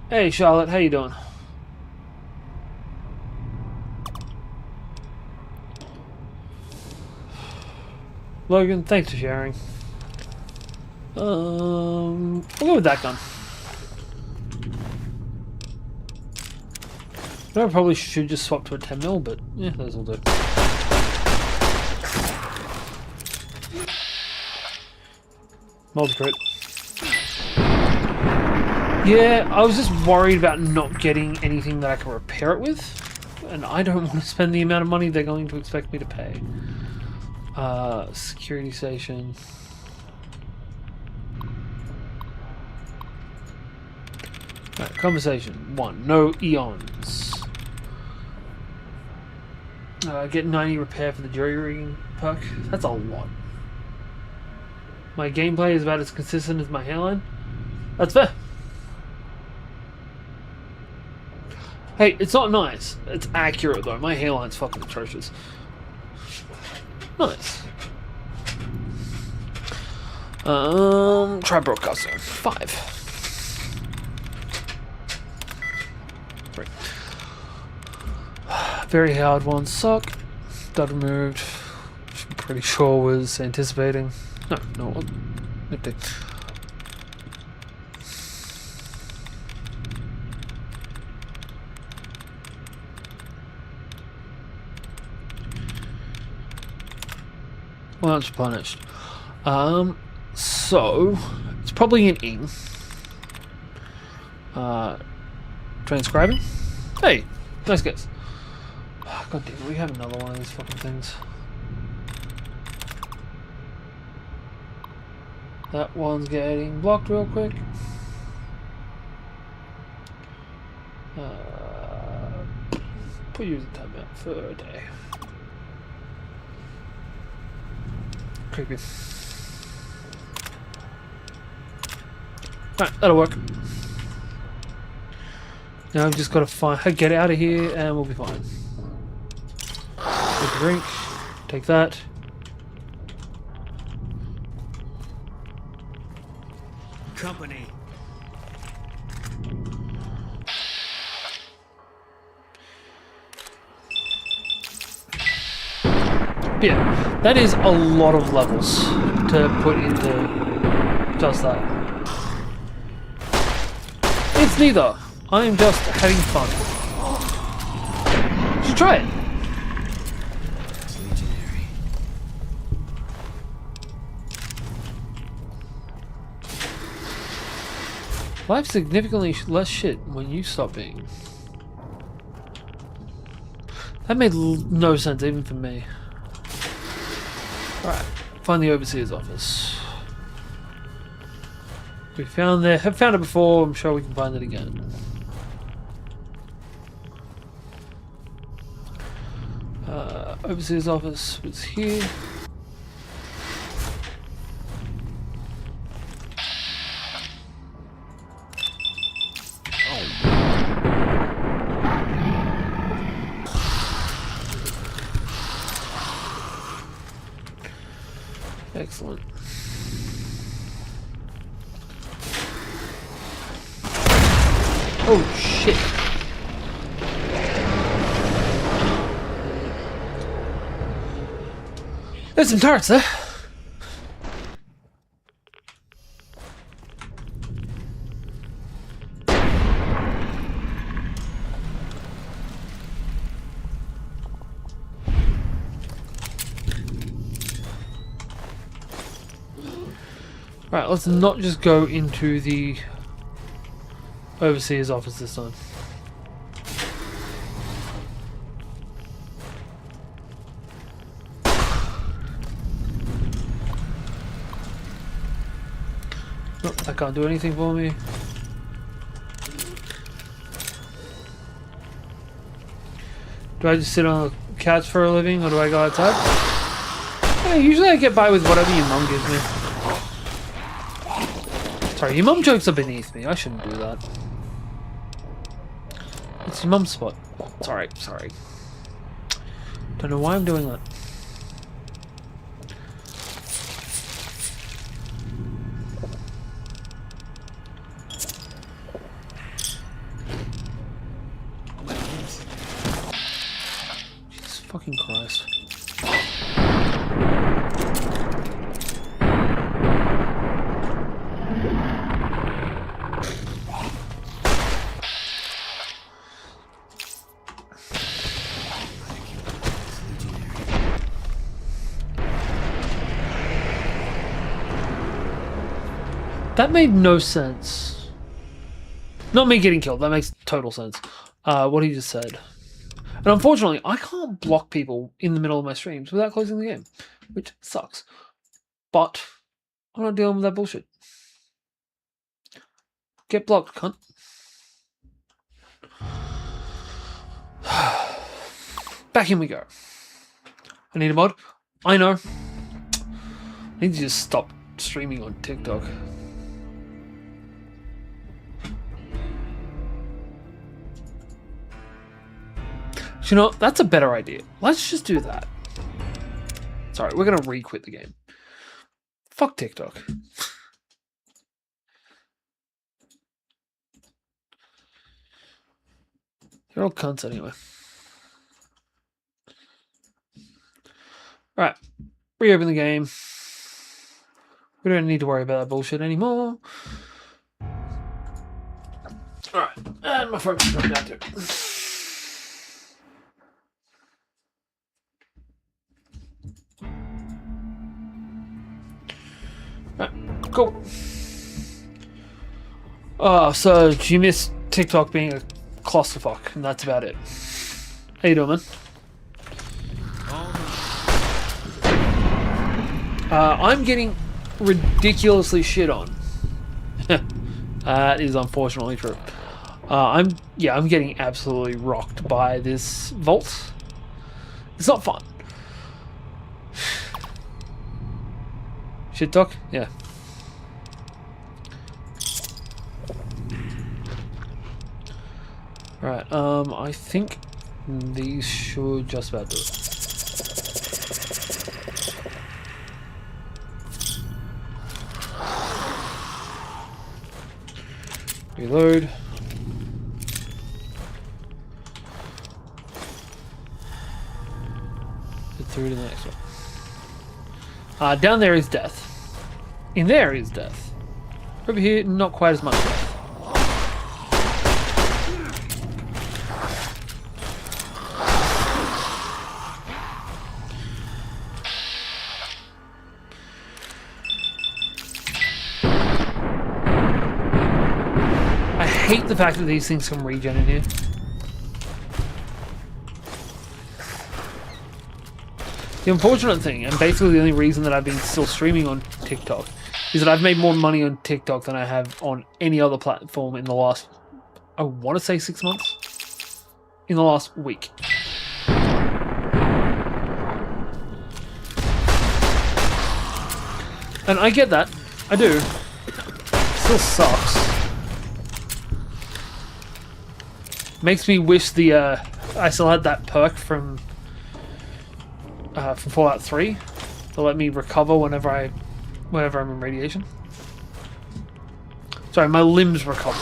Hey Charlotte, how you doing? Logan, thanks for sharing. We'll go with that gun. I probably should just swap to a 10mm, but yeah, those will do. Multi-crit. Yeah, I was just worried about not getting anything that I can repair it with, and I don't want to spend the amount of money they're going to expect me to pay. Security station. Right, conversation 1. No eons. Get 90 repair for the jury rigging perk. That's a lot. My gameplay is about as consistent as my hairline. That's fair. Hey, it's not nice. It's accurate though. My hairline's fucking atrocious. Nice. Try broadcaster. 5. Great. Very hard one. Suck. Dud removed. Which I'm pretty sure was anticipating. No, it wasn't. Nifty. Well, it's punished. So it's probably an ing. Transcribing. Hey, nice guess. God damn it, we have another one of these fucking things. That one's getting blocked real quick. Put user timeout for a day. Creepy. Alright, that'll work. Now I've just got to get out of here and we'll be fine. Take a drink. Take that. Company. Yeah. That is a lot of levels to put into just that. It's neither. I am just having fun. You should try it. It's legendary. Life's significantly less shit when you stop being. That made no sense even for me. Alright, find the overseer's office. We have found it before, I'm sure we can find it again. Overseer's office was here. Excellent. Oh shit. There's some turrets there. Right, let's not just go into the overseer's office this time. Nope, that can't do anything for me. Do I just sit on the couch for a living, or do I go outside? Yeah, usually I get by with whatever your mum gives me. Sorry, your mum jokes are beneath me. I shouldn't do that. It's your mum's spot. Sorry. Don't know why I'm doing that. Jesus fucking Christ. That made no sense. Not me getting killed. That makes total sense. What he just said. And unfortunately, I can't block people in the middle of my streams without closing the game, which sucks. But I'm not dealing with that bullshit. Get blocked, cunt. Back in we go. I need a mod. I know. I need to just stop streaming on TikTok. You know, that's a better idea. Let's just do that. Sorry, we're gonna re-quit the game. Fuck TikTok. You're all cunts anyway. Right. Reopen the game. We don't need to worry about that bullshit anymore. Alright. And my phone's going down too. Right, cool. So you missed TikTok being a clusterfuck, and that's about it. How you doing, man? I'm getting ridiculously shit on. That is unfortunately true. I'm getting absolutely rocked by this vault. It's not fun. Shit talk? Yeah. Right, I think these should just about do it. Reload. Get through to the next one. Down there is death. In there is death. Over here, not quite as much death. I hate the fact that these things can regen in here. The unfortunate thing, and basically the only reason that I've been still streaming on TikTok, is that I've made more money on TikTok than I have on any other platform in the last, I want to say 6 months? In the last week. And I get that. I do. Still sucks. Makes me wish I still had that perk from Fallout 3 to let me recover whenever I'm in radiation. Sorry, my limbs recovered.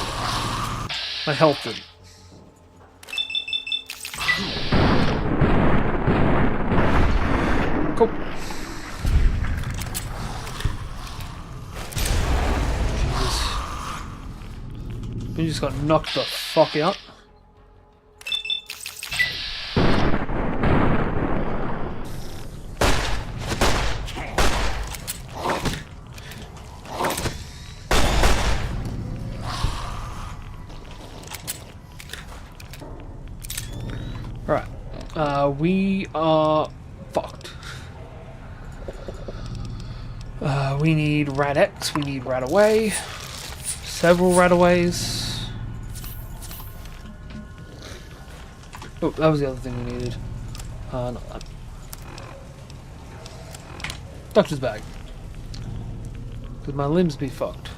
My health didn't. Cool. Jesus. We just got knocked the fuck out. We are fucked. We need Rad-X, we need Rad-Away. Several Rad-Aways. Oh, that was the other thing we needed. Not that. Doctor's bag. Could my limbs be fucked?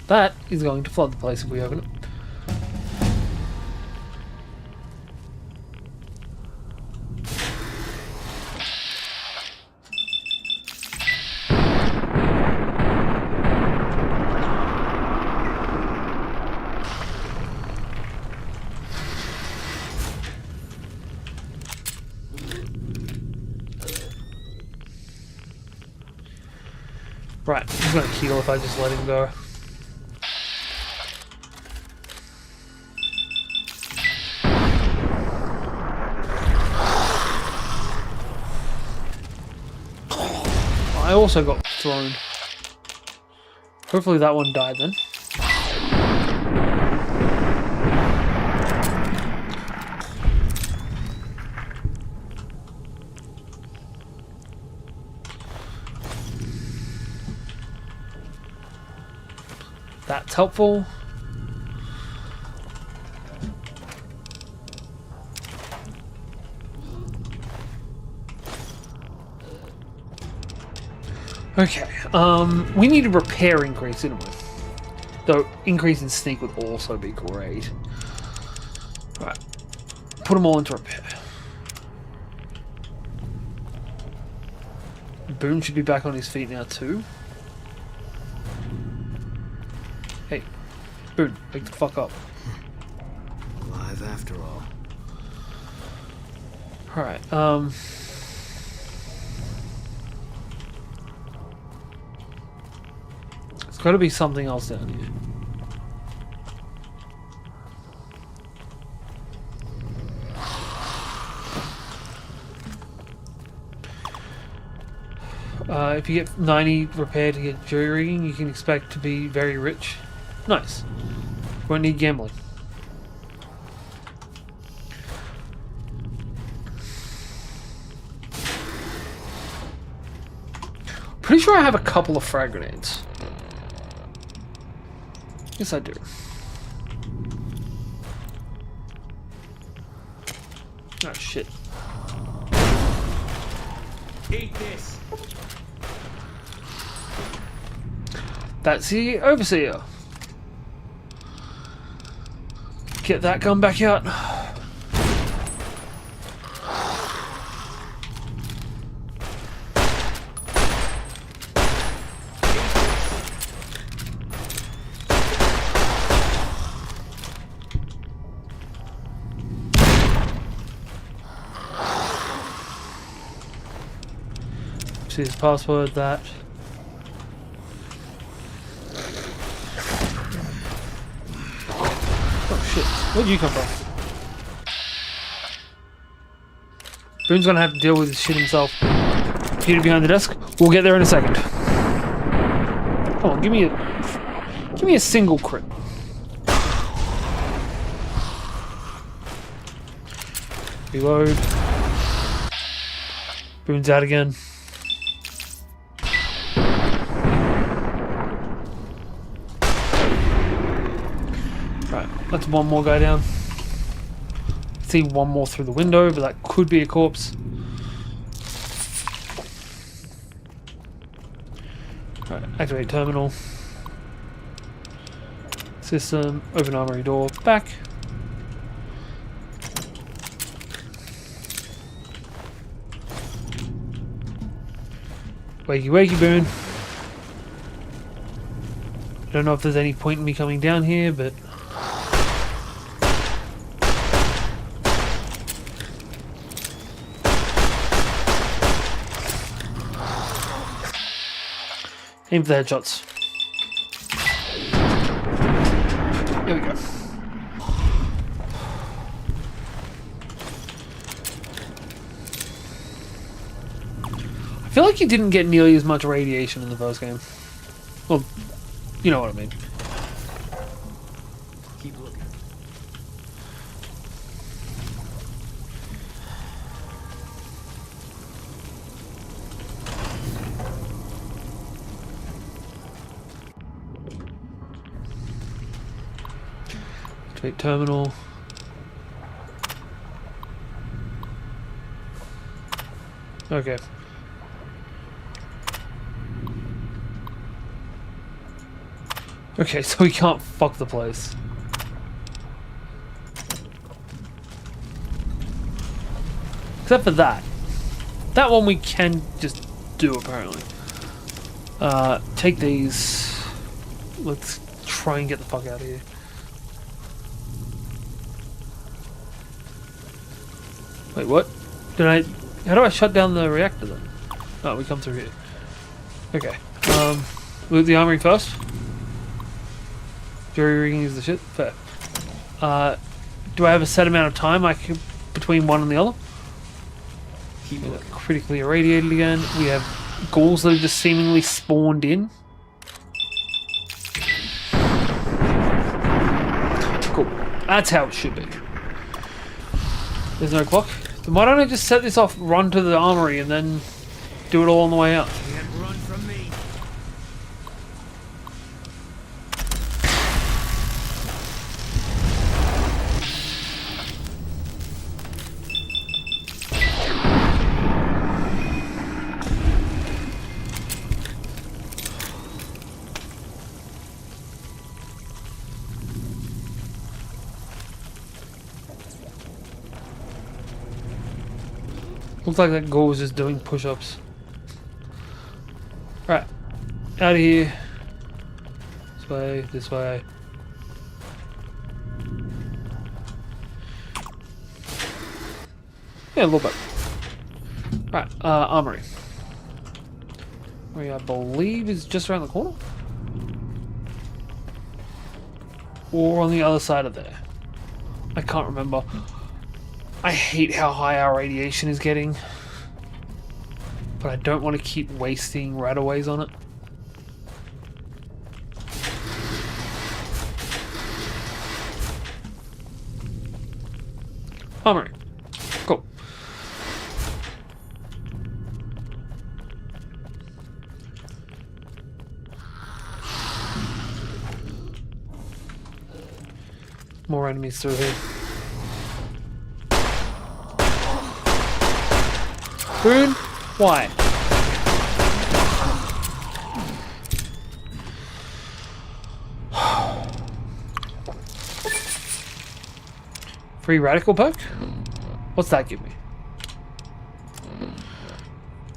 That is going to flood the place if we open it. Right, he's gonna heal if I just let him go. I also got thrown. Hopefully that one died then. That's helpful. Okay, we need a repair increase, didn't we? Though increase in sneak would also be great. Right, put them all into repair. Boone should be back on his feet now too. Hey, Boone, wake the fuck up. Alive after all. Alright, there's gotta be something else down here. If you get 90 repair to get jury rigging, you can expect to be very rich. Nice. Won't need gambling. Pretty sure I have a couple of frag grenades. Yes, I do. Oh shit. Eat this. That's the overseer. Get that gun back out. his password, that. Oh shit, where'd you come from? Boone's gonna have to deal with this shit himself. Computer behind the desk. We'll get there in a second. Come on, give me a single crit. Reload. Boone's out again. Right, that's one more guy down. See one more through the window, but that could be a corpse. Right, activate terminal. System, open armory door, back. Wakey wakey Boone. I don't know if there's any point in me coming down here, but aim for the headshots. There we go. I feel like you didn't get nearly as much radiation in the first game. Well, you know what I mean. Keep looking. Activate terminal. Okay. Okay, so we can't fuck the place. Except for that. That one we can just do, apparently. Take these. Let's try and get the fuck out of here. Wait, what? How do I shut down the reactor then? Oh, we come through here. Okay. Loot the armory first. Jury rigging is the shit. Fair. Do I have a set amount of time between one and the other? Keep looking. Critically irradiated again. We have ghouls that have just seemingly spawned in. Cool. That's how it should be. There's no clock. Then why don't I just set this off, run to the armory, and then do it all on the way out? Can't run from me. Looks like that ghoul was just doing push-ups. Right. Out of here. This way, this way. Yeah, a little bit. Right, armory. Armory, I believe, is just around the corner. Or on the other side of there. I can't remember. I hate how high our radiation is getting. But I don't want to keep wasting rataways on it. Armory. Cool. More enemies through here. Boone? Why? Free radical poke? What's that give me?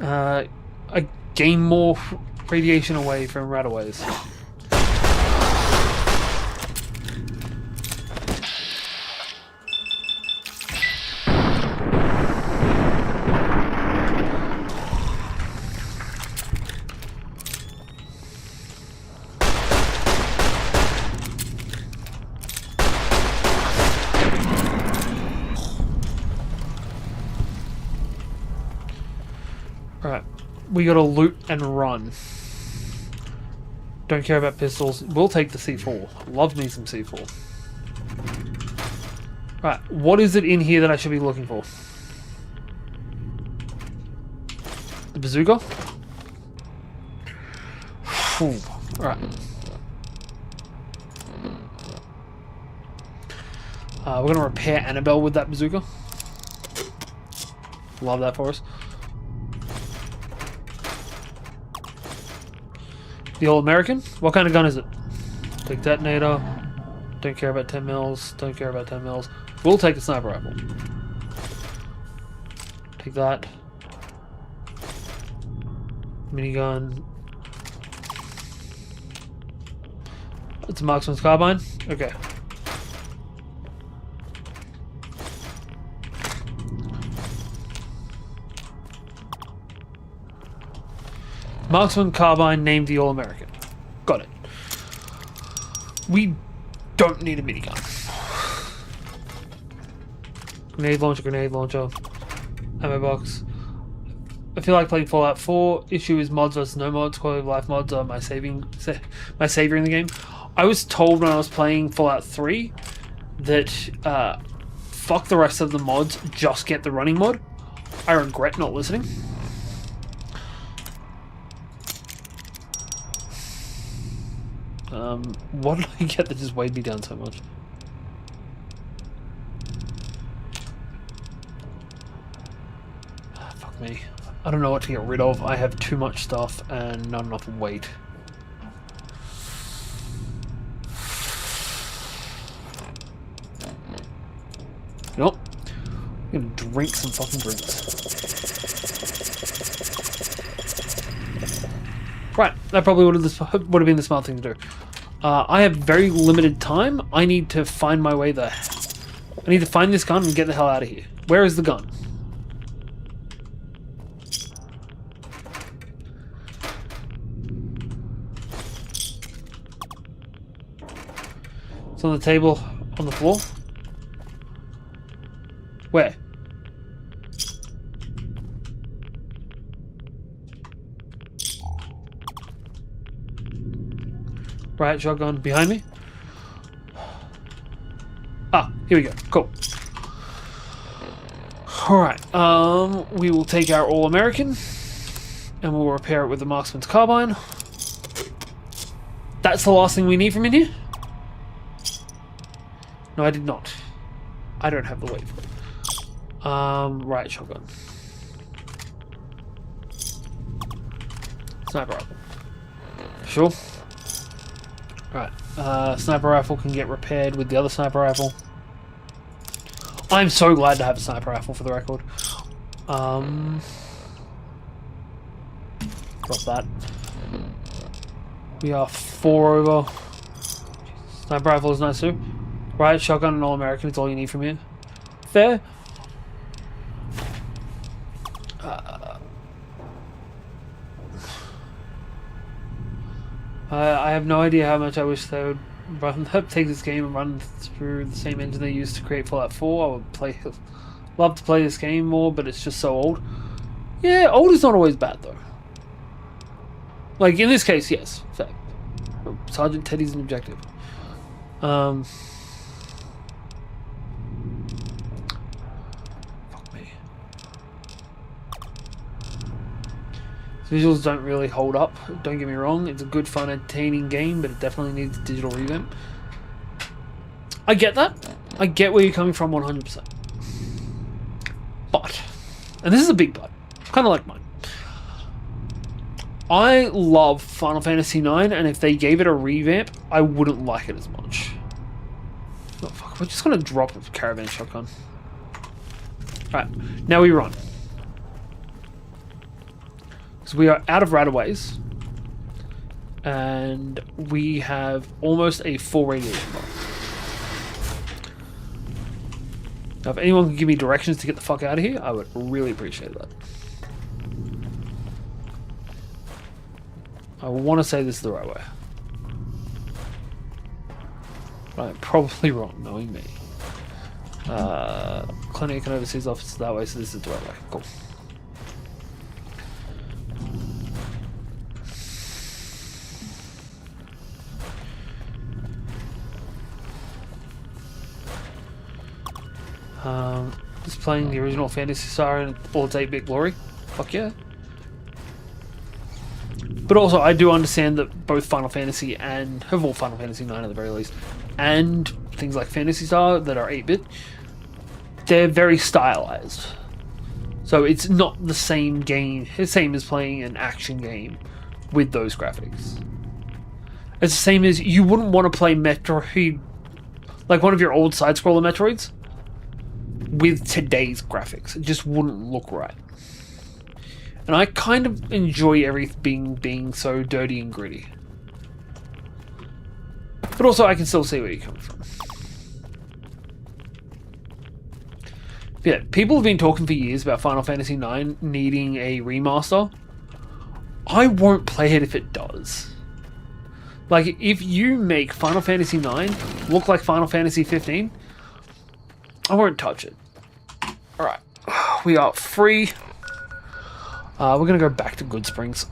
I gain more radiation away from rataways. Right. We gotta loot and run. Don't care about pistols. We'll take the C4. Love me some C4. Right. What is it in here that I should be looking for? The bazooka? Ooh. Alright. We're gonna repair Annabelle with that bazooka. Love that for us. The All American? What kind of gun is it? Take detonator. Don't care about 10 mils. Don't care about 10 mils. We'll take a sniper rifle. Take that. Minigun. It's a marksman's carbine. Okay. Marksman carbine named the All-American. Got it. We don't need a minigun. Grenade launcher. Ammo box. I feel like playing Fallout 4. Issue is mods versus no mods. Quality of life mods are my savior in the game. I was told when I was playing Fallout 3 that fuck the rest of the mods, just get the running mod. I regret not listening. What did I get that just weighed me down so much? Fuck me. I don't know what to get rid of. I have too much stuff and not enough weight. You know what? I'm gonna drink some fucking drinks. Right, that probably would have been the smart thing to do. I have very limited time. I need to find my way there. I need to find this gun and get the hell out of here. Where is the gun? It's on the table on the floor. Where? Right, shotgun behind me. Ah, here we go. Cool. Alright, we will take our All-American and we'll repair it with the Marksman's Carbine. That's the last thing we need from in here? No, I did not. I don't have the weight for it. Right, shotgun. Sniper rifle. Sure. Right, sniper rifle can get repaired with the other sniper rifle. I'm so glad to have a sniper rifle for the record. Drop that. We are 4 over. Sniper rifle is nice too. Right, shotgun and All-American is all you need from here. Fair. I have no idea how much I wish they would take this game and run through the same engine they used to create Fallout 4. I would love to play this game more, but it's just so old. Yeah, old is not always bad though. Like in this case, yes. Fact. Sergeant Teddy's an objective. Fuck me. Visuals don't really hold up, don't get me wrong. It's a good, fun, entertaining game, but it definitely needs a digital revamp. I get that. I get where you're coming from 100%. But, and this is a big but, kind of like mine. I love Final Fantasy IX, and if they gave it a revamp, I wouldn't like it as much. Oh, fuck, we're just going to drop a caravan shotgun. Alright, now we run. So we are out of right-of-ways, and we have almost a full radiation bar. Now, if anyone can give me directions to get the fuck out of here, I would really appreciate that. I want to say this is the right way. But I'm probably wrong, knowing me. Clinic and overseas office that way, so this is the right way. Cool. just playing the original Phantasy Star in all its 8-bit glory. Fuck yeah. But also, I do understand that both Final Fantasy and, well, Final Fantasy 9 at the very least, and things like Phantasy Star that are 8-bit, they're very stylized. So it's not the same game, the same as playing an action game with those graphics. It's the same as you wouldn't want to play Metroid, like one of your old side-scroller Metroids, with today's graphics. It just wouldn't look right. And I kind of enjoy everything being so dirty and gritty. But also I can still see where you're coming from. Yeah, people have been talking for years about Final Fantasy IX needing a remaster. I won't play it if it does. Like, if you make Final Fantasy IX look like Final Fantasy 15, I won't touch it. Alright, we are free. We're going to go back to Goodsprings.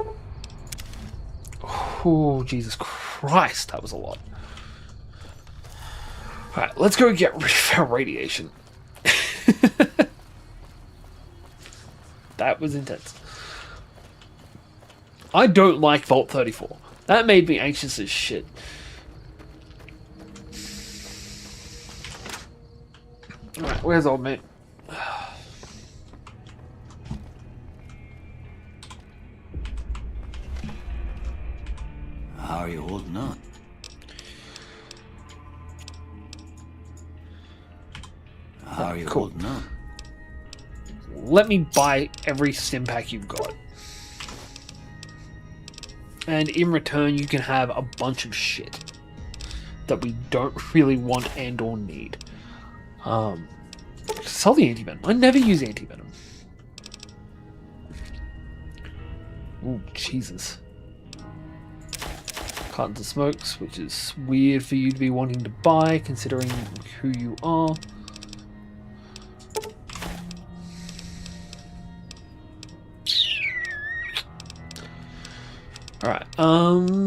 Oh, Jesus Christ, that was a lot. Alright, let's go get rid of our radiation. That was intense. I don't like Vault 34. That made me anxious as shit. Alright, where's old mate? How are you holding on? How are you Cool. holding on? Let me buy every stim pack you've got. And in return, you can have a bunch of shit that we don't really want and or need. Sell the anti-venom. I never use anti-venom. Ooh, Jesus. Cartons of smokes, which is weird for you to be wanting to buy, considering who you are. Alright,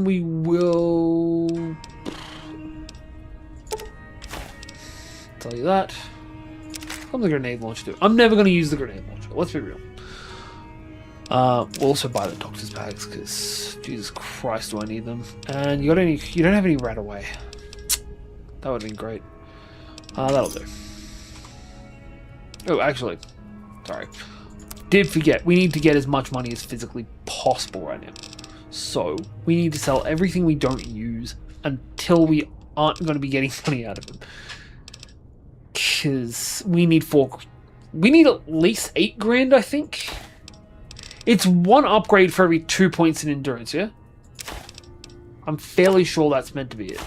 we will tell you that. What's the grenade launcher do? I'm never going to use the grenade launcher, let's be real. We'll also buy the doctor's bags, because Jesus Christ do I need them. And you don't have any right away. That would have been great. That'll do. Oh, actually, sorry. Did forget, we need to get as much money as physically possible right now. So, we need to sell everything we don't use until we aren't going to be getting money out of them. Because we need at least 8 grand, I think. It's 1 upgrade for every 2 points in endurance, yeah? I'm fairly sure that's meant to be it.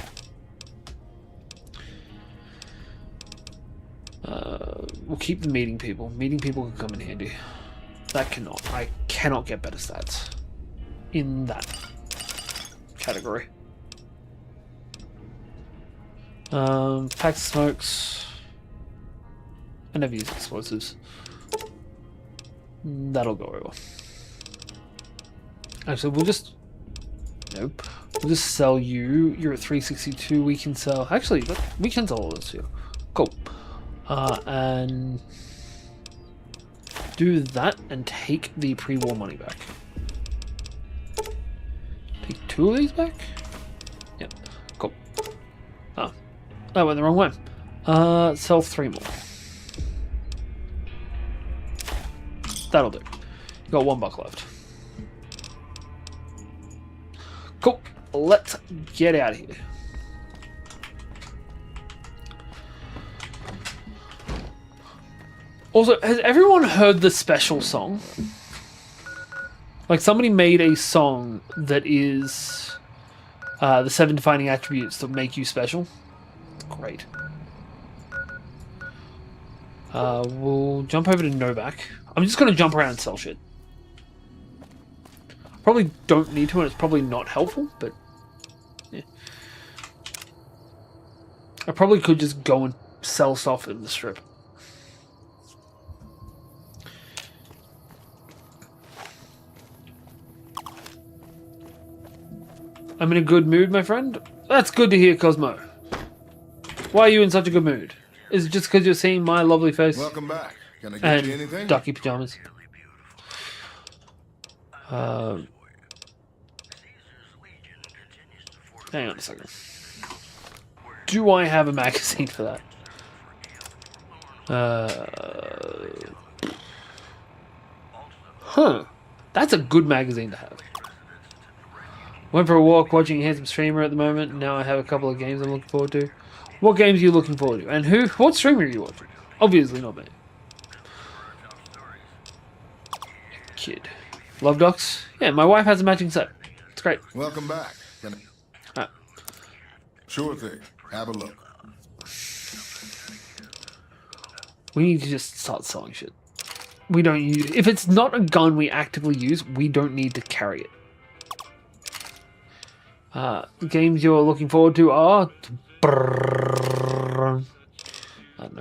We'll keep the meeting people. Meeting people can come in handy. That cannot. I cannot get better stats in that category. Packs of smokes. I never use explosives. That'll go over. Actually, we'll just... Nope. We'll just sell you. You're at 362. We can sell... Actually, we can sell all this here. Cool. And... do that and take the pre-war money back. Take 2 of these back? Yep. Cool. Oh. That went the wrong way. Sell 3 more. That'll do. You got $1 left. Cool. Let's get out of here. Also, has everyone heard the special song? Like, somebody made a song that is the 7 defining attributes that make you special. It's great. We'll jump over to Novak. I'm just going to jump around and sell shit. Probably don't need to, and it's probably not helpful, but yeah. I probably could just go and sell stuff in the strip. I'm in a good mood, my friend. That's good to hear, Cosmo. Why are you in such a good mood? Is it just because you're seeing my lovely face? Welcome back. Can I get you And anything? ducky pajamas. Hang on a second. Do I have a magazine for that? That's a good magazine to have. Went for a walk watching a handsome streamer at the moment. Now I have a couple of games I'm looking forward to. What games are you looking forward to? And who? What streamer are you watching? Obviously not me. Kid. Love Docs? Yeah, my wife has a matching set. It's great. Welcome back. Alright. Sure thing. Have a look. We need to just start selling shit. We don't use... If it's not a gun we actively use, we don't need to carry it. The games you're looking forward to are... I don't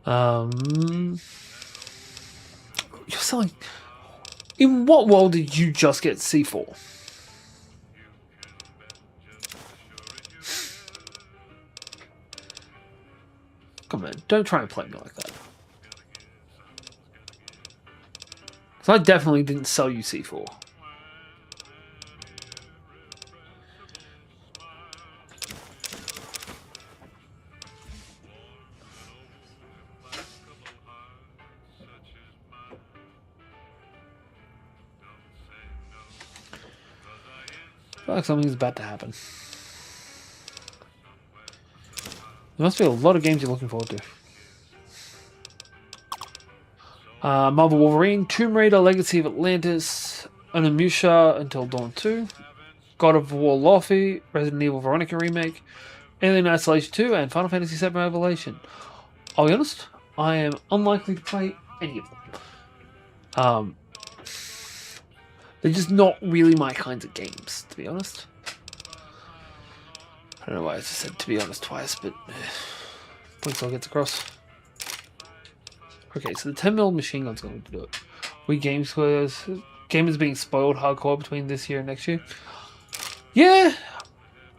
know. You're selling... In what world did you just get C4? Come on, don't try and play me like that. So I definitely didn't sell you C4. I feel like something's about to happen. There must be a lot of games you're looking forward to. Marvel Wolverine, Tomb Raider, Legacy of Atlantis, Onimusha Until Dawn 2, God of War Lofi, Resident Evil Veronica Remake, Alien Isolation 2, and Final Fantasy VII Revelation. I'll be honest, I am unlikely to play any of them. They're just not really my kinds of games, to be honest. I don't know why I just said to be honest twice, but point still gets across. Okay, so the 10mm machine gun's going to do it. Gamers being spoiled hardcore between this year and next year. Yeah,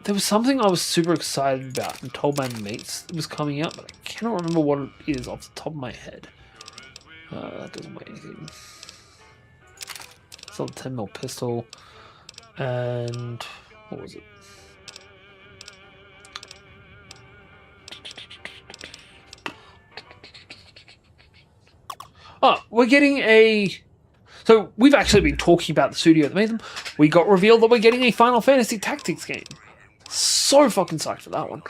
there was something I was super excited about and told my mates it was coming out, but I cannot remember what it is off the top of my head. That doesn't weigh anything. It's a 10mm pistol, and what was it? Oh, we're getting a... So, we've actually been talking about the studio that made them. We got revealed that we're getting a Final Fantasy Tactics game. So fucking psyched for that one.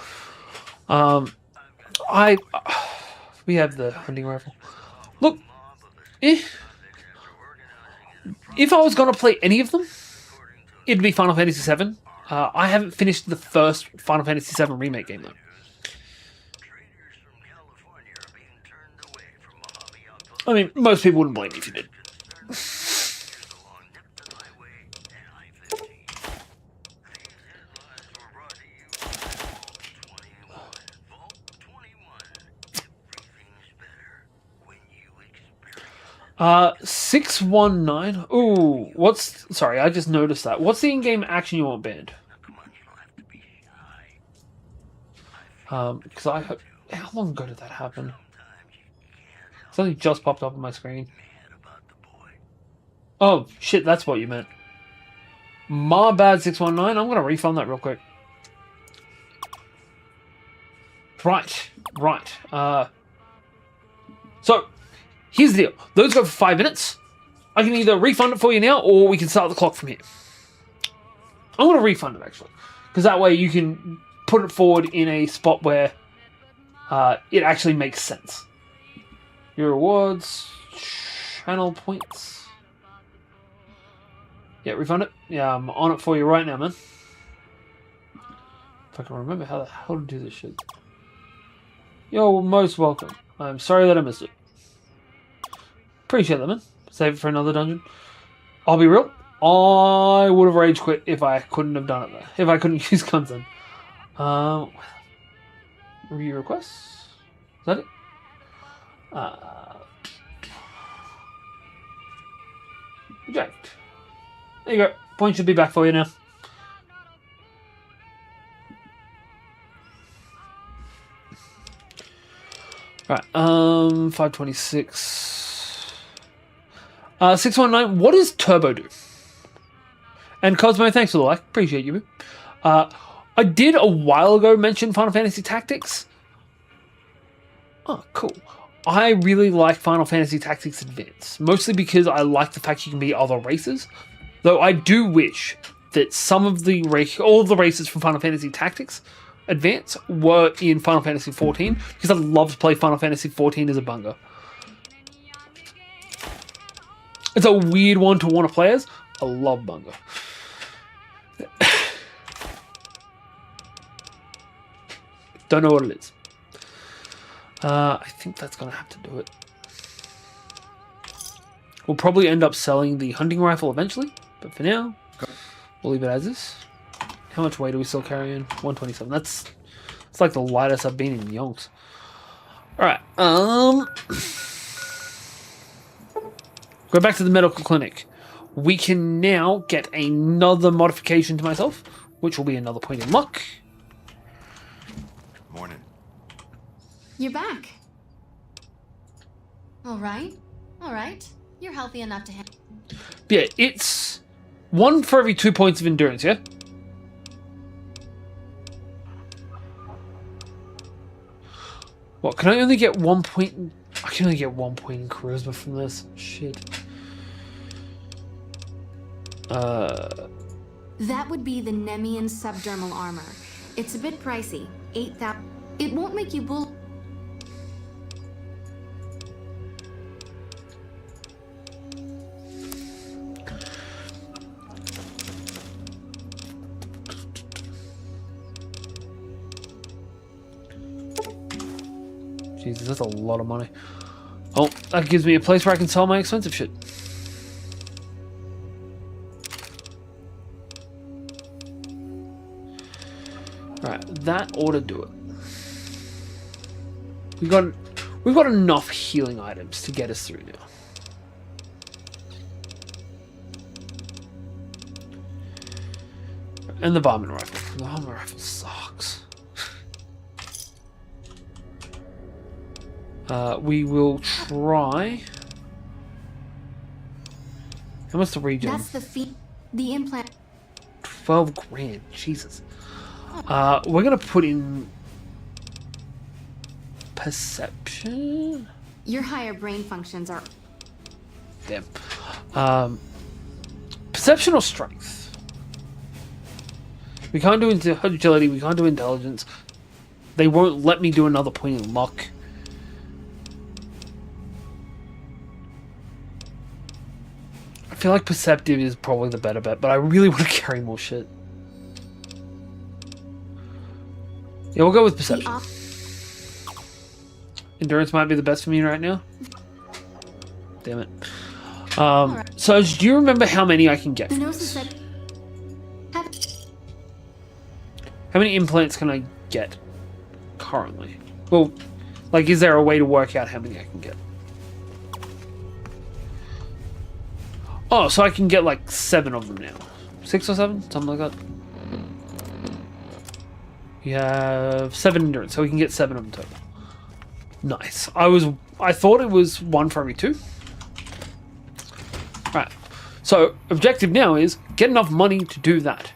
We have the hunting rifle. Look, if I was going to play any of them, it'd be Final Fantasy VII. I haven't finished the first Final Fantasy VII Remake game, though. I mean, most people wouldn't blame me if you did. Uh, 619. Ooh, sorry, I just noticed that. What's the in-game action you want banned? Because how long ago did that happen? Something just popped up on my screen. Oh, shit, that's what you meant. My bad, 619. I'm going to refund that real quick. Right. So, here's the deal. Those go for 5 minutes. I can either refund it for you now, or we can start the clock from here. I'm going to refund it, actually. Because that way you can put it forward in a spot where it actually makes sense. Your rewards, channel points. Yeah, refund it. Yeah, I'm on it for you right now, man. If I can remember how the hell to do this shit. You're most welcome. I'm sorry that I missed it. Appreciate that, man. Save it for another dungeon. I'll be real. I would have rage quit if I couldn't have done it there. If I couldn't use guns then. Review requests. Is that it? Reject. There you go. Point should be back for you now. Right, 526. 619, what does Turbo do? And Cosmo, thanks for the like. Appreciate you. I did a while ago mention Final Fantasy Tactics. Oh, cool. I really like Final Fantasy Tactics Advance, mostly because I like the fact you can be other races. Though I do wish that some of the all of the races from Final Fantasy Tactics Advance were in Final Fantasy XIV, because I'd love to play Final Fantasy XIV as a bunga. It's a weird one to want to play as. I love bunga. Don't know what it is. I think that's going to have to do it. We'll probably end up selling the hunting rifle eventually, but for now, we'll leave it as is. How much weight do we still carry in? 127. It's like the lightest I've been in yonks. Alright, go back to the medical clinic. We can now get another modification to myself, which will be another point in luck. Morning. You're back. All right. You're healthy enough to handle. Yeah, it's 1 for every 2 points of endurance, yeah? What, can I only get 1 point? I can only get 1 point in charisma from this. Shit. That would be the Nemean subdermal armor. It's a bit pricey. 8,000. It won't make you bull. Jesus, that's a lot of money. Oh, that gives me a place where I can sell my expensive shit. Right, that ought to do it. We've got enough healing items to get us through now. And the varmint rifle. The varmint rifle sucks. We will try. How much the regen? That's the implant. 12 grand. Jesus. We're gonna put in perception. Your higher brain functions are. Damn. Perception or strength? We can't do agility. We can't do intelligence. They won't let me do another point in luck. I feel like perceptive is probably the better bet, but I really want to carry more shit. Yeah, we'll go with perception. Endurance might be the best for me right now. Damn it. So, do you remember how many I can get from this? How many implants can I get currently? Well, like, is there a way to work out how many I can get? Oh, so I can get like 7 of them now. 6 or 7? Something like that. We have 7 endurance, so we can get 7 of them total. Nice. I thought it was 1 for every 2. Right. So, objective now is get enough money to do that.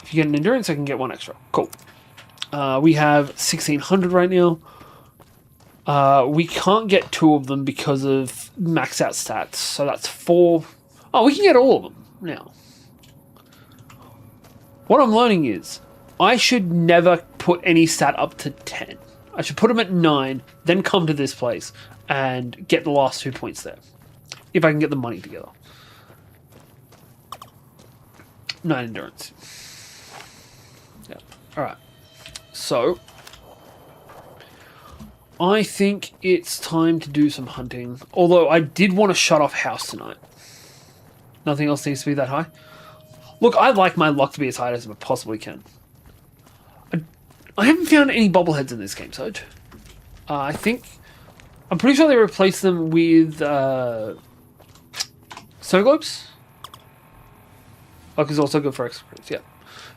If you get an endurance, I can get 1 extra. Cool. We have 1,600 right now. We can't get 2 of them because of max out stats. So that's 4. Oh, we can get all of them now. What I'm learning is I should never put any stat up to 10. I should put them at 9, then come to this place and get the last 2 points there. If I can get the money together. 9 endurance. Yeah. Alright. So, I think it's time to do some hunting. Although I did want to shut off house tonight. Nothing else needs to be that high. Look, I'd like my luck to be as high as I possibly can. I haven't found any bobbleheads in this game, Soj. I'm pretty sure they replaced them with snow globes. Luck is also good for extra crits, yeah.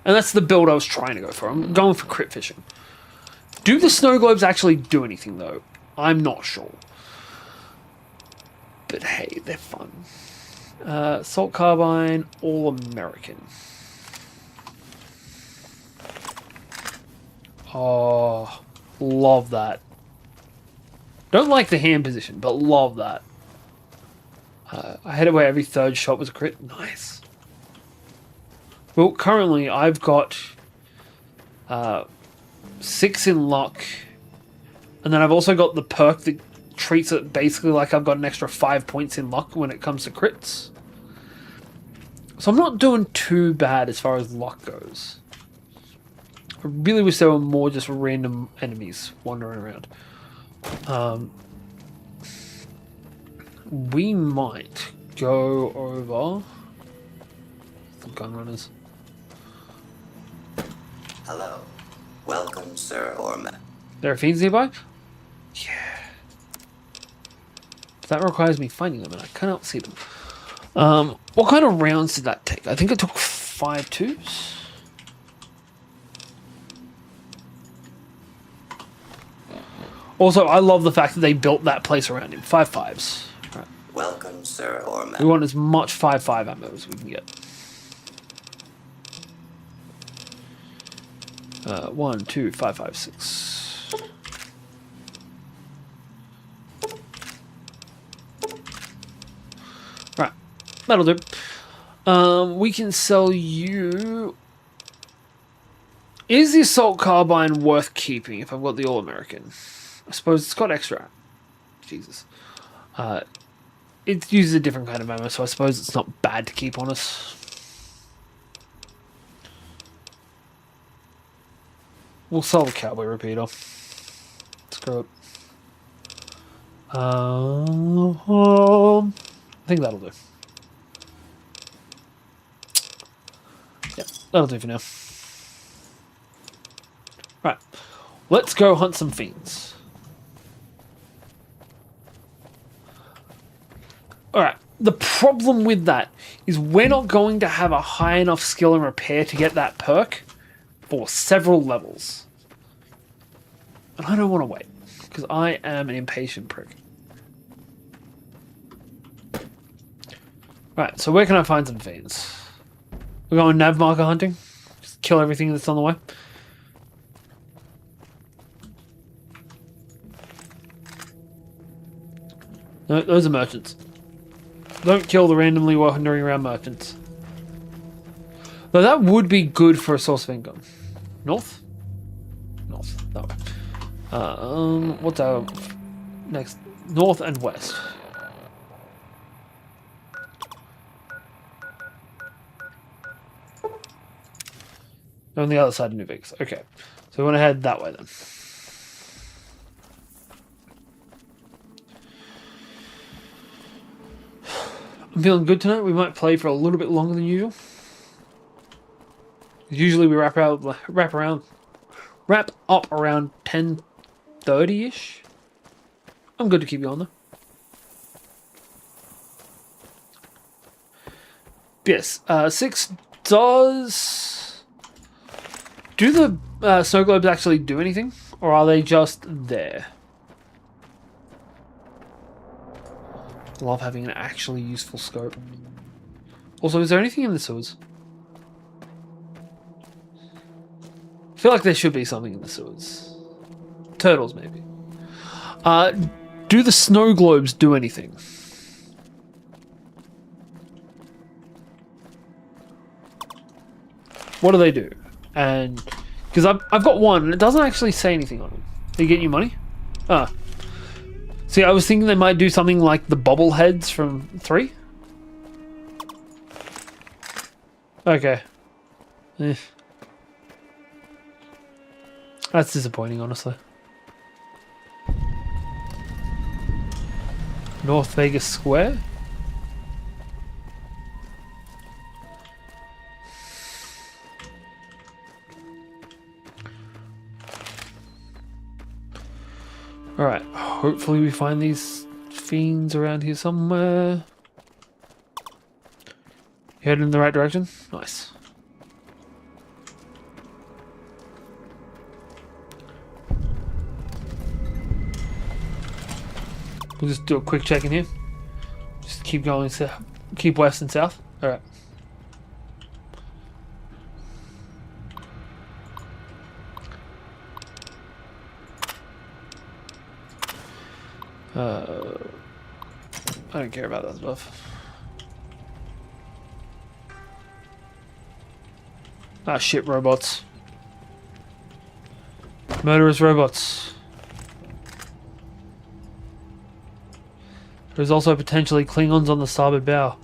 And that's the build I was trying to go for. I'm going for crit fishing. Do the snow globes actually do anything, though? I'm not sure. But hey, they're fun. Assault Carbine, All American. Oh, love that. Don't like the hand position, but love that. I had it where every third shot was a crit. Nice. Well, currently I've got 6 in luck, and then I've also got the perk that treats it basically like I've got an extra 5 points in luck when it comes to crits. So I'm not doing too bad as far as luck goes. I really wish there were more just random enemies wandering around. We might go over the gun runners. Hello. Welcome, sir or ma'am. There are fiends nearby? Yeah. That requires me finding them, and I cannot see them. What kind of rounds did that take? I think it took 5 twos. Also, I love the fact that they built that place around him. 5 fives. Right. Welcome, sir or We ma'am. want as much 5-5 ammo as we can get. 1, 2, 5, 5, 6. Right, that'll do. We can sell you. Is the assault carbine worth keeping if I've got the All American? I suppose it's got extra. Jesus. It uses a different kind of ammo, so I suppose it's not bad to keep on us. We'll sell the cowboy repeater. Screw it. I think that'll do. Yeah, that'll do for now. Right. Let's go hunt some fiends. Alright. The problem with that is we're not going to have a high enough skill and repair to get that perk for several levels. And I don't want to wait, because I am an impatient prick. Right, so where can I find some fiends? We're going nav marker hunting? Just kill everything that's on the way? No, those are merchants. Don't kill the randomly wandering around merchants. Though that would be good for a source of income. North? North. That way. What's our next? North and west. On the other side of New Vegas. Okay. So we want to head that way then. I'm feeling good tonight. We might play for a little bit longer than usual. Usually we wrap up around 10:30ish. I'm good to keep you on though. Yes, 6 does. Do the snow globes actually do anything, or are they just there? Love having an actually useful scope. Also, is there anything in the sewers? I feel like there should be something in the sewers. Turtles, maybe. Do the snow globes do anything? What do they do? And because I've got one and it doesn't actually say anything on it. They get you money? Ah. See, I was thinking they might do something like the bobbleheads from 3. Okay. That's disappointing, honestly. North Vegas Square? Alright, hopefully we find these fiends around here somewhere. Heading in the right direction? Nice. We'll just do a quick check in here. Just keep going, keep west and south. Alright. I don't care about that stuff. Ah shit, robots. Murderous robots. There's also potentially Klingons on the starboard bow.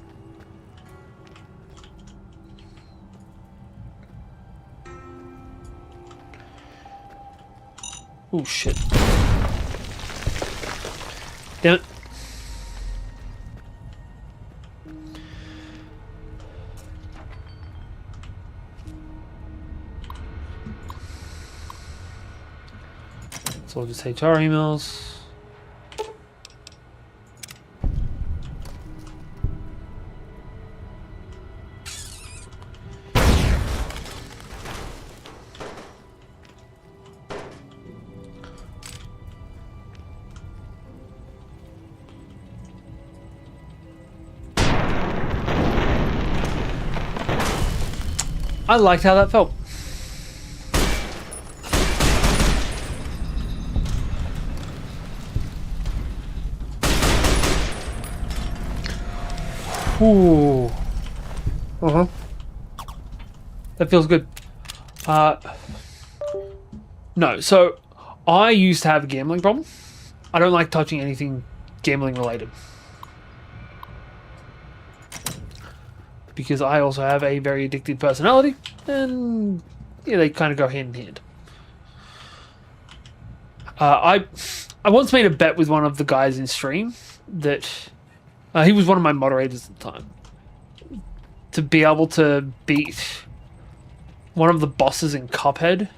Oh shit. Damn it. So I'll just HR emails. I liked how that felt. Ooh. Uh-huh. That feels good. No, so I used to have a gambling problem. I don't like touching anything gambling related. Because I also have a very addictive personality, and yeah, they kind of go hand in hand. I once made a bet with one of the guys in stream that he was one of my moderators at the time, to be able to beat one of the bosses in Cuphead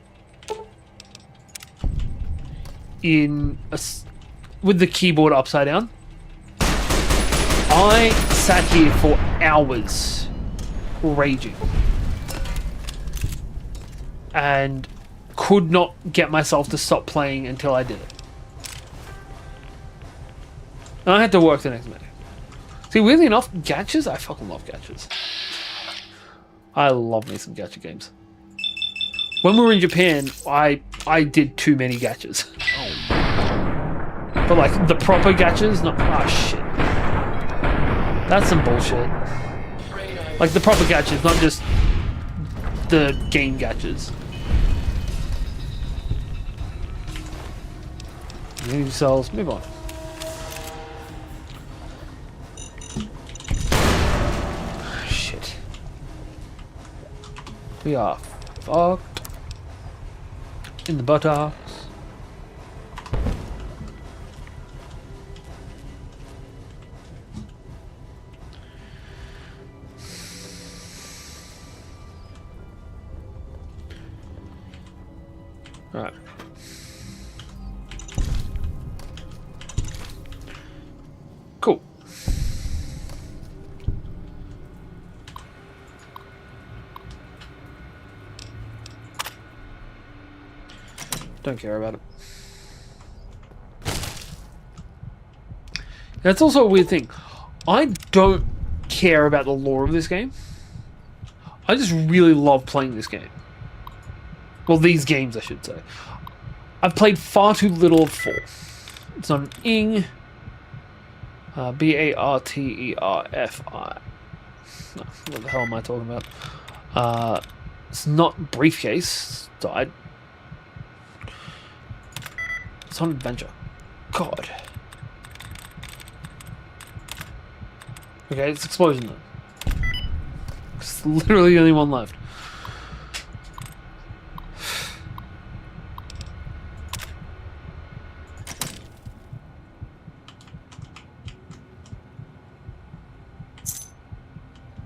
with the keyboard upside down. I sat here for hours raging and could not get myself to stop playing until I did it. And I had to work the next minute. See, weirdly enough, gachas, I fucking love gachas. I love me some gacha games. When we were in Japan, I did too many gachas. But like the proper gachas, not shit. That's some bullshit. Like the proper gachas, not just the game gachas. Unity cells, move on. Shit. We are fucked in the buttocks. Right. Cool. Don't care about it. That's also a weird thing. I don't care about the lore of this game. I just really love playing this game. Well, these games, I should say. I've played far too little of 4. It's on Ing. Barterfi. No, what the hell am I talking about? It's not Briefcase. Died. It's on Adventure. God. Okay, it's Explosion then. It's literally the only one left.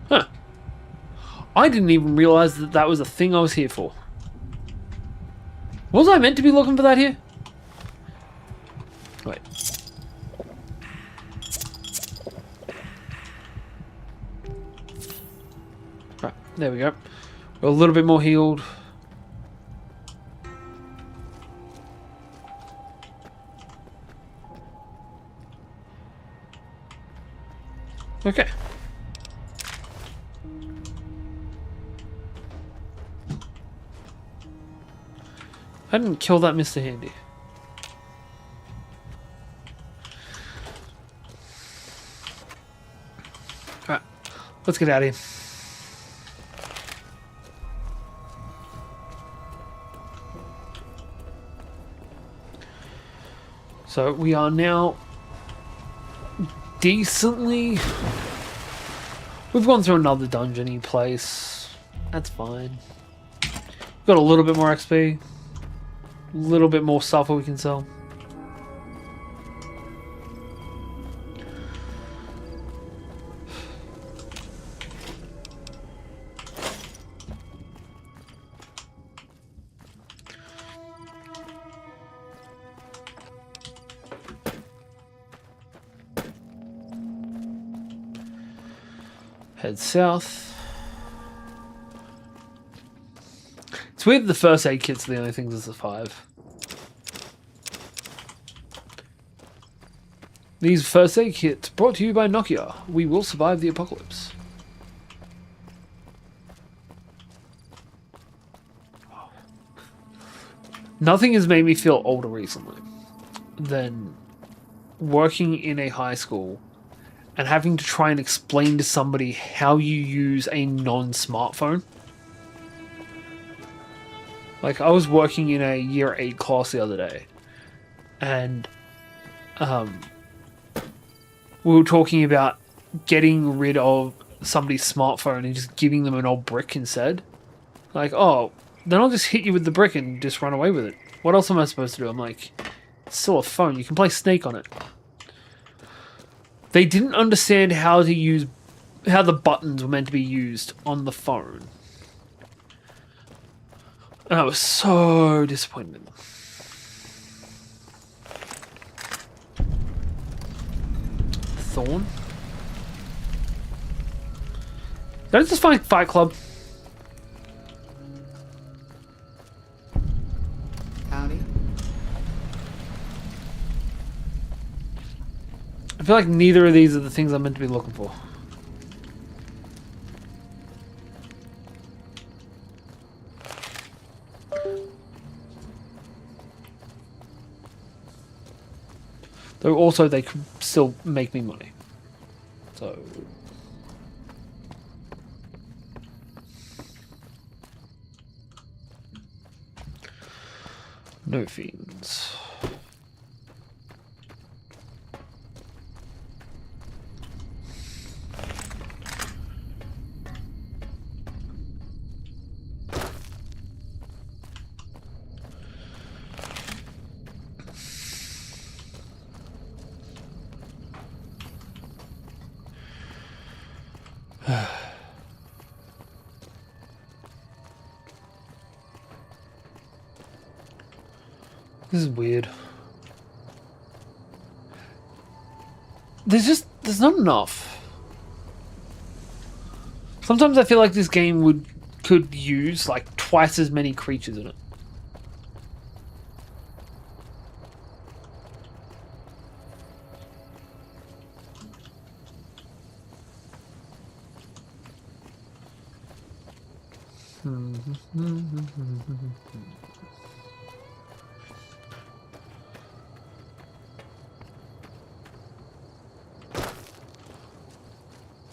Huh. I didn't even realize that that was a thing I was here for. Was I meant to be looking for that here? Wait. Right, there we go. We're a little bit more healed. Okay. I didn't kill that Mr. Handy. Alright, let's get out of here. So we are now decently... We've gone through another dungeon-y place. That's fine. Got a little bit more XP. A little bit more stuff that we can sell. Head south. It's weird the first aid kits are the only things that survive. These first aid kits brought to you by Nokia. We will survive the apocalypse. Nothing has made me feel older recently than working in a high school and having to try and explain to somebody how you use a non-smartphone. Like, I was working in a year 8 class the other day, and we were talking about getting rid of somebody's smartphone and just giving them an old brick instead. Like, oh, then I'll just hit you with the brick and just run away with it. What else am I supposed to do? I'm like, it's still a phone. You can play Snake on it. They didn't understand how the buttons were meant to be used on the phone. And I was so disappointed in them. Thorn? Did I just find Fight Club? Howdy. I feel like neither of these are the things I'm meant to be looking for. Though also they could still make me money. So... no fiends. This is weird. There's not enough. Sometimes I feel like this game could use like twice as many creatures in it.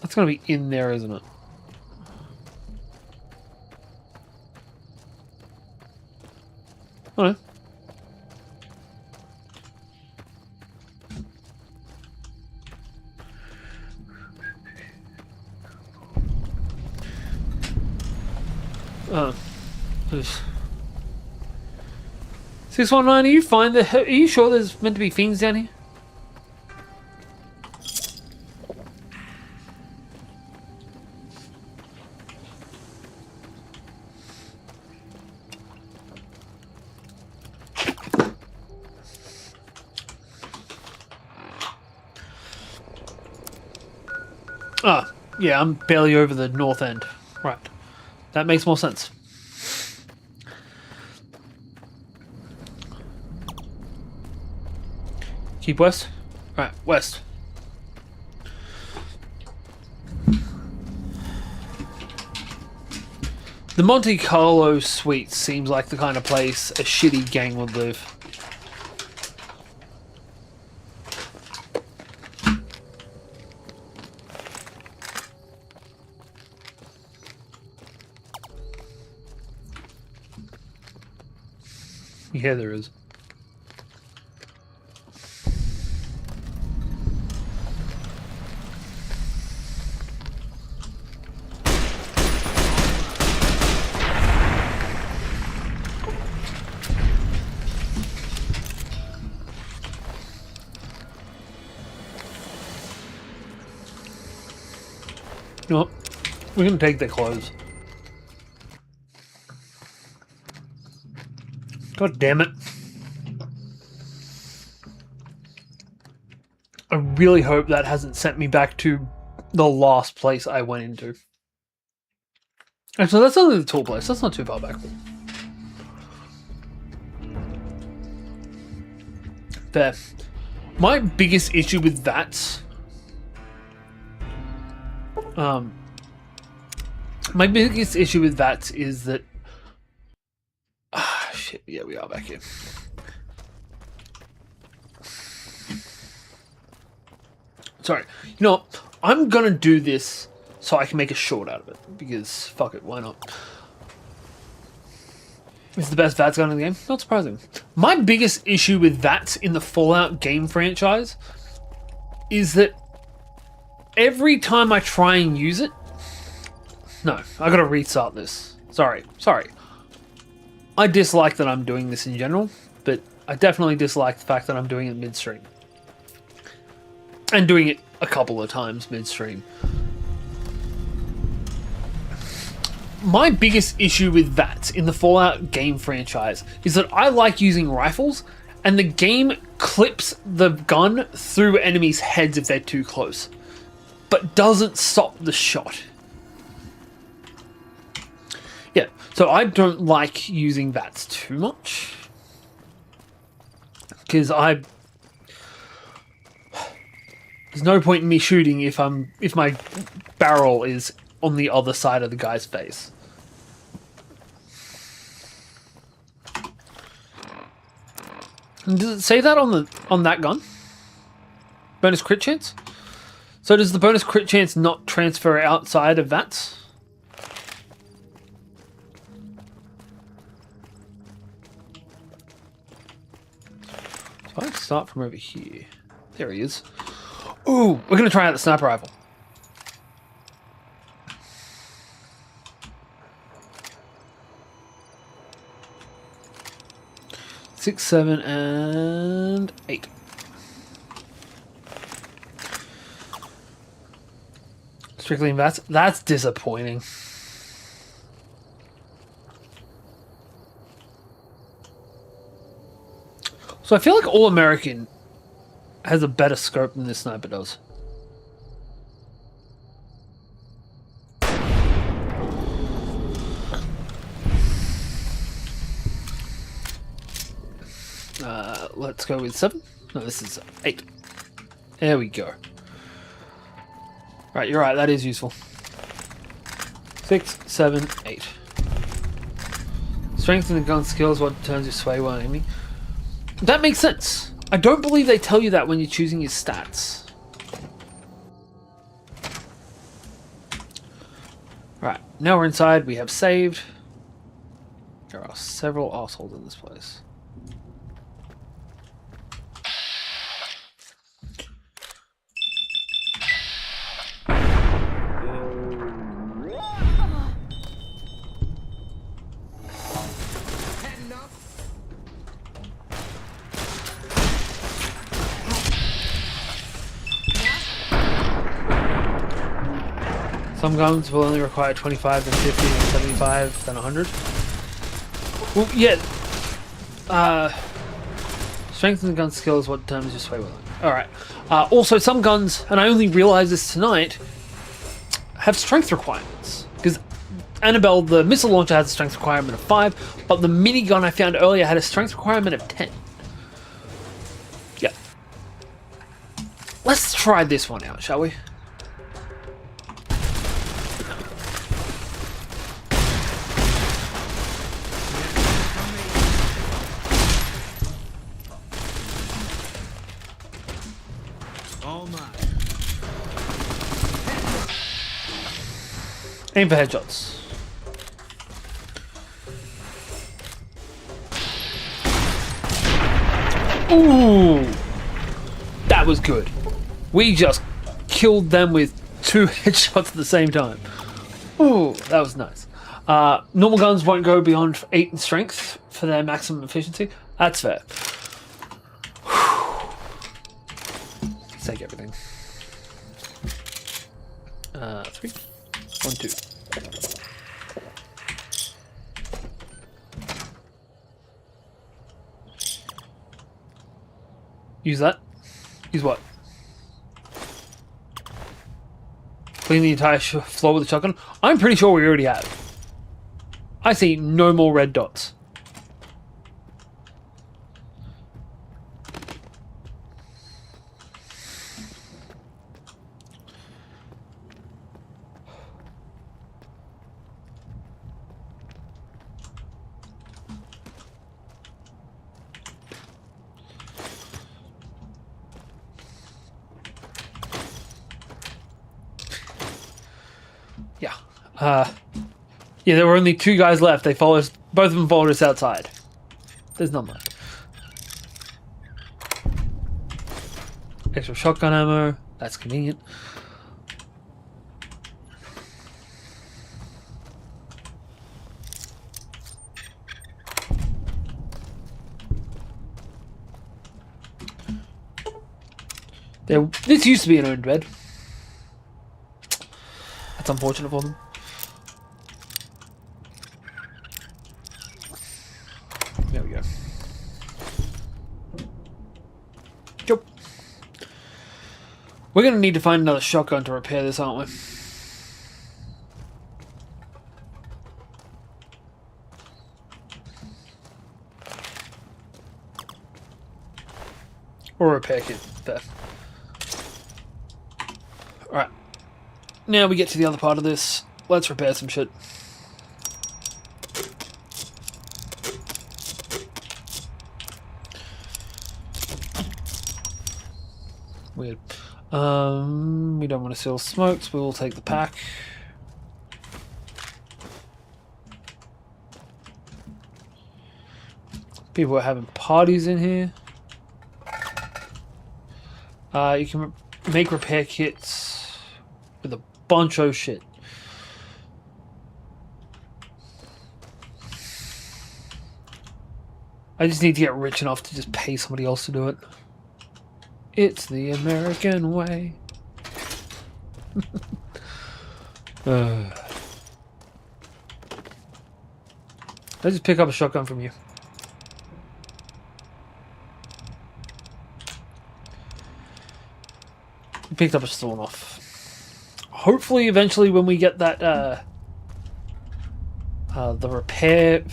That's gonna be in there, isn't it? Oh. Oh. 619, are you sure there's meant to be fiends down here? Ah, yeah, I'm barely over the north end. Right. That makes more sense. Keep west? Right, west. The Monte Carlo suite seems like the kind of place a shitty gang would live. Yeah, there is. You know what? We're gonna take their clothes. God damn it. I really hope that hasn't sent me back to the last place I went into. Actually, that's only the tool place. That's not too far back. Fair. My biggest issue with that... my biggest issue with that is that... Ah, shit. Yeah, we are back here. Sorry. You know what? I'm gonna do this so I can make a short out of it. Because, fuck it, why not? It's the best VATS gun in the game? Not surprising. My biggest issue with VATS in the Fallout game franchise is that every time I try and use it... No, I gotta restart this. Sorry. I dislike that I'm doing this in general, but I definitely dislike the fact that I'm doing it midstream. And doing it a couple of times midstream. My biggest issue with that in the Fallout game franchise is that I like using rifles, and the game clips the gun through enemies' heads if they're too close, but doesn't stop the shot. Yeah, so I don't like using VATS too much. Because there's no point in me shooting if my barrel is on the other side of the guy's face. And does it say that on that gun? Bonus crit chance? So does the bonus crit chance not transfer outside of VATS? So I start from over here. There he is. Ooh, we're going to try out the sniper rifle. Six, 7, and 8. Strictly in VATS. That's disappointing. So I feel like All American has a better scope than this sniper does. Let's go with 7. No, this is 8. There we go. Right, you're right, that is useful. 6, 7, 8. Strengthen the gun skills, what turns you sway while aiming. That makes sense. I don't believe they tell you that when you're choosing your stats. Right, now we're inside, we have saved. There are several assholes in this place. Some guns will only require 25, then 50, then 75, then 100. Well, yeah. Strengthen the gun skills, what determines your sway willing. Alright. Also, some guns, and I only realized this tonight, have strength requirements. Because Annabelle, the missile launcher, has a strength requirement of 5, but the minigun I found earlier had a strength requirement of 10. Yeah. Let's try this one out, shall we? Aim for headshots. Ooh! That was good. We just killed them with 2 headshots at the same time. Ooh, that was nice. Normal guns won't go beyond 8 in strength for their maximum efficiency. That's fair. Let's take everything. 3, 1, 2. Use that. Use what? Clean the entire floor with a shotgun? I'm pretty sure we already have. I see no more red dots. Yeah, there were only 2 guys left. They followed us, both of them followed us outside. There's not much. Extra shotgun ammo. That's convenient. This used to be an owned bed. That's unfortunate for them. There we go. Yep. We're going to need to find another shotgun to repair this, aren't we? Or a repair kit. There. Alright. Now we get to the other part of this. Let's repair some shit. Weird. We don't want to sell smokes. We will take the pack. People are having parties in here. You can make repair kits with a bunch of shit. I just need to get rich enough to just pay somebody else to do it. It's the American way. I just pick up a shotgun from you. You picked up a sawn off. Hopefully, eventually, when we get that the repair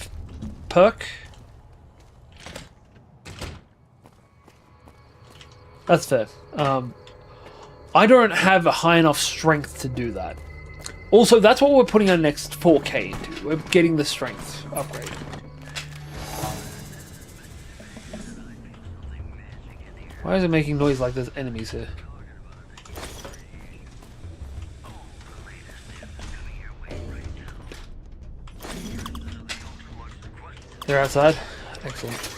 perk. That's fair. I don't have a high enough strength to do that. Also, that's what we're putting our next 4K into. We're getting the strength upgrade. Why is it making noise like there's enemies here? They're outside? Excellent.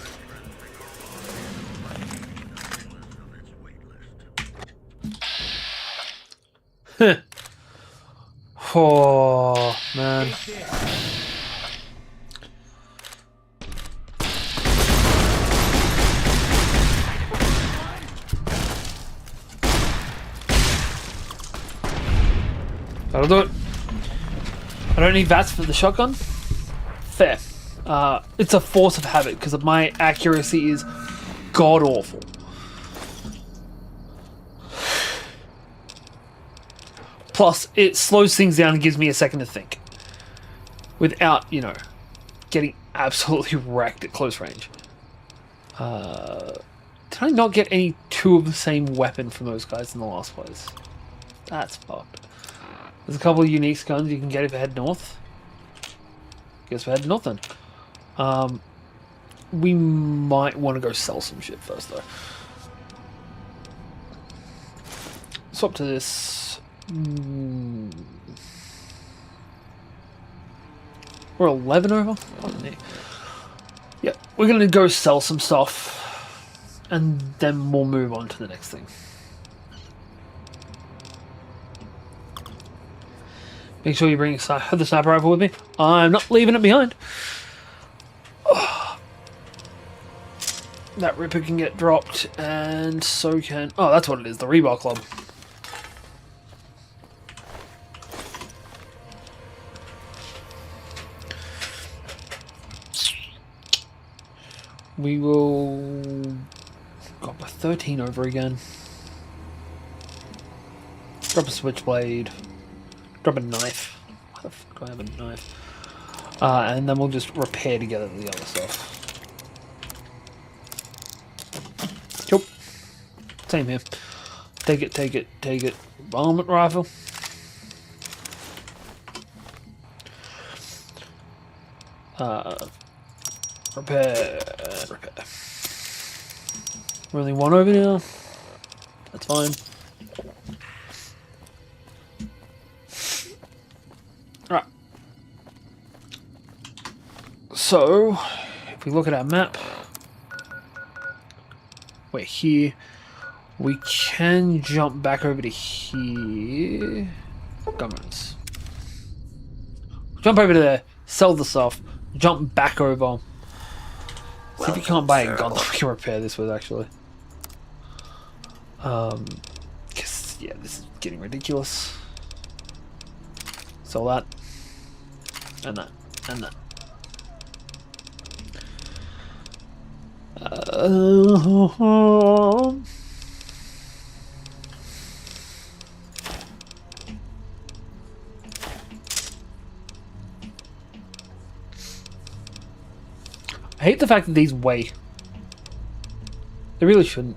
Oh, man. That'll do it. I don't need VATS for the shotgun. Fair. It's a force of habit because my accuracy is god-awful. Plus, it slows things down and gives me a second to think. Without, you know, getting absolutely wrecked at close range. Did I not get any 2 of the same weapon from those guys in the last place? That's fucked. There's a couple of unique guns you can get if you head north. Guess we're heading north then. We might want to go sell some shit first, though. Swap to this. We're 11 over? Pardon me. Yeah, we're going to go sell some stuff. And then we'll move on to the next thing. Make sure you bring the sniper rifle with me. I'm not leaving it behind. That Ripper can get dropped, and so can... Oh, that's what it is, the Rebar Club. We will... Got my 13 over again. Drop a switchblade. Drop a knife. Why the fuck do I have a knife? And then we'll just repair together the other stuff. Cool. Same here. Take it, take it, take it. Varmint rifle. Repair. Repair. We're only one over now. That's fine. Alright. So, if we look at our map, we're here. We can jump back over to here. Gunruns. Jump over to there, sell the stuff, jump back over. See if you can't buy a gun that we can repair this with, actually. Cause, yeah, this is getting ridiculous. Sell that. And that. And that. I hate the fact that these weigh. They really shouldn't.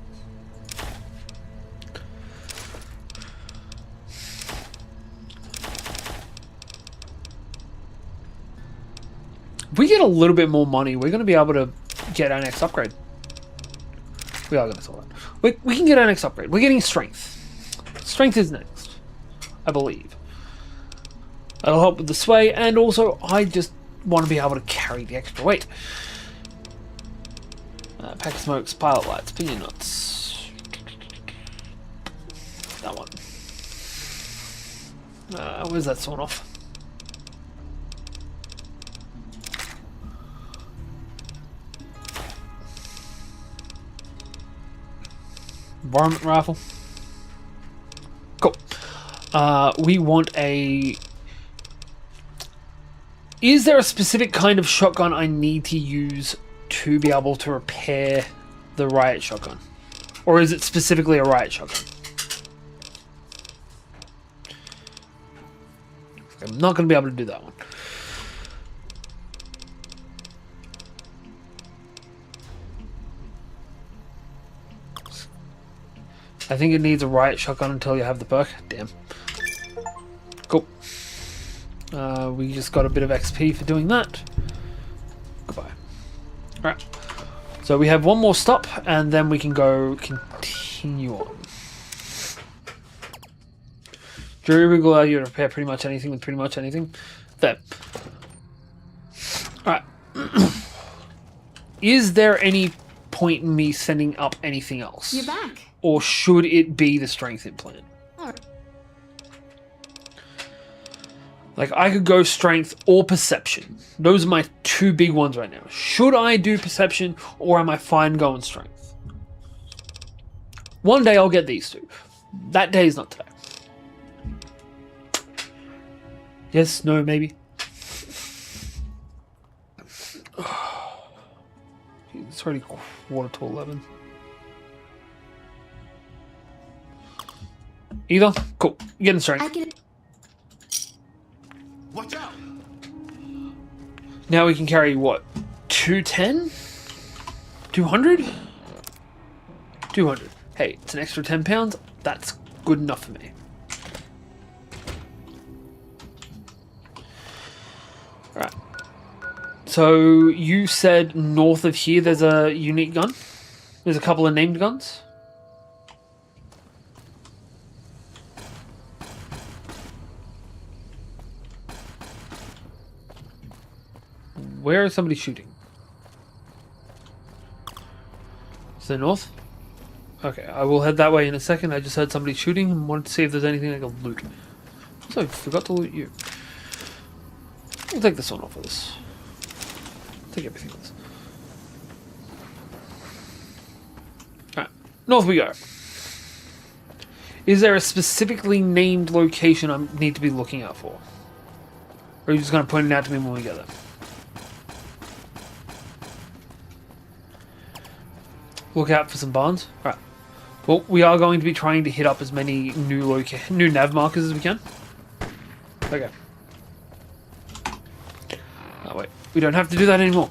If we get a little bit more money, we're going to be able to get our next upgrade. We are going to sell that. We can get our next upgrade. We're getting strength. Strength is next, I believe. That'll help with the sway, and also I just want to be able to carry the extra weight. Pack of smokes, pilot lights, pinion nuts. That one. Where's that sawn off? Varmint rifle. Cool. We want a... Is there a specific kind of shotgun I need to use to be able to repair the riot shotgun? Or is it specifically a riot shotgun? I'm not going to be able to do that one. I think it needs a riot shotgun until you have the perk. Damn. Cool. We just got a bit of XP for doing that. Goodbye. Alright. So we have one more stop, and then we can go continue on. Jury rig will allow you to repair pretty much anything with pretty much anything. There. Alright. Is there any point in me sending up anything else? You're back. Or should it be the strength implant? Like, I could go strength or perception. Those are my two big ones right now. Should I do perception, or am I fine going strength? One day I'll get these two. That day is not today. Yes, no, maybe. It's already 11:15. Either? Cool. Getting strength. I can... Watch out! Now we can carry, what? 210? 200? 200. Hey, it's an extra 10 pounds. That's good enough for me. Alright. So, you said north of here there's a unique gun? There's a couple of named guns? where is somebody shooting? Is it north? Okay, I will head that way in a second. I just heard somebody shooting and wanted to see if there's anything I can loot. So I forgot to loot you. We'll take this one off of this. Take everything else. Alright, north we go. Is there a specifically named location I need to be looking out for? Or are you just going to point it out to me when we get there? Look out for some barns. Alright. Well, we are going to be trying to hit up as many new nav markers as we can. Okay. Oh wait, we don't have to do that anymore.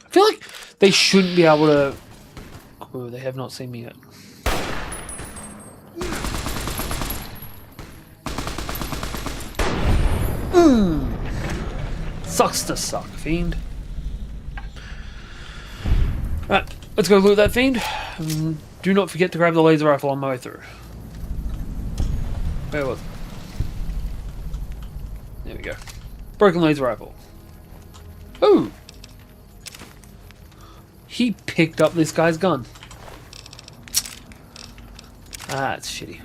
I feel like they shouldn't be able to... Oh, they have not seen me yet. Sucks to suck, fiend. Right, let's go loot that fiend. Do not forget to grab the laser rifle on my way through. Where was it? There we go. Broken laser rifle. Oh! He picked up this guy's gun. Ah, it's shitty.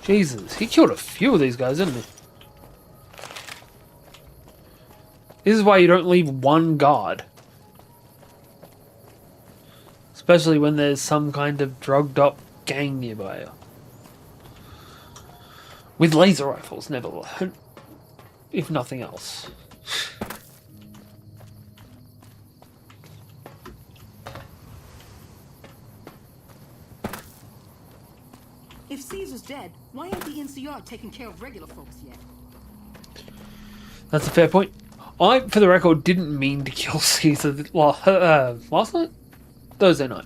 Jesus, he killed a few of these guys, didn't he? This is why you don't leave one guard. Especially when there's some kind of drugged up gang nearby you. With laser rifles, never mind. If nothing else. If Caesar's dead, why ain't the NCR taking care of regular folks yet? That's a fair point. I, for the record, didn't mean to kill Caesar last night? Thursday night.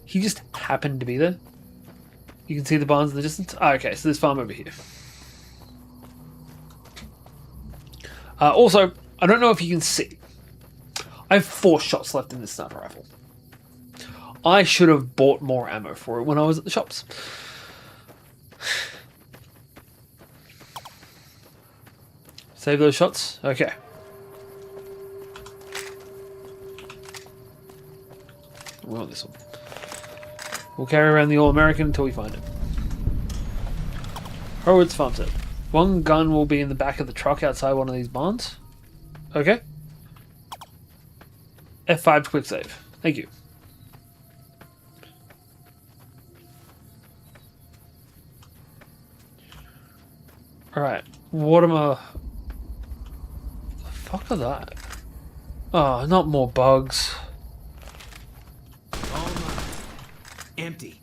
He just happened to be there. You can see the barns in the distance. Oh, okay, so there's farm over here. Also, I don't know if you can see. I have 4 shots left in this sniper rifle. I should have bought more ammo for it when I was at the shops. Save those shots? Okay. We want this one. We'll carry around the All-American until we find it. Horowitz farm set. One gun will be in the back of the truck outside one of these barns. Okay. F5 to quick save. Thank you. Alright. What am I... The fuck are that? Oh, not more bugs. All mine. Empty.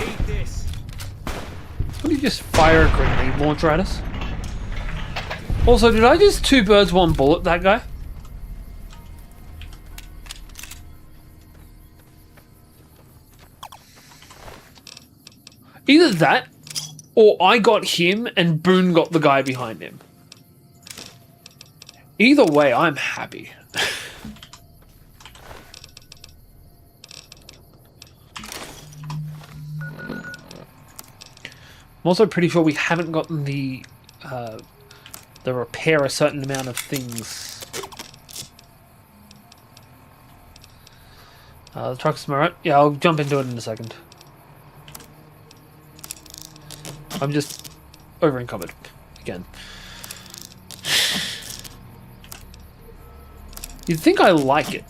Eat this. What did you just fire a grenade launcher at us? Also, did I just 2 birds, 1 bullet that guy? Either that, or I got him and Boone got the guy behind him. Either way, I'm happy. I'm also pretty sure we haven't gotten the repair a certain amount of things. The truck's right. Yeah, I'll jump into it in a second. I'm just over encumbered again. You'd think I like it.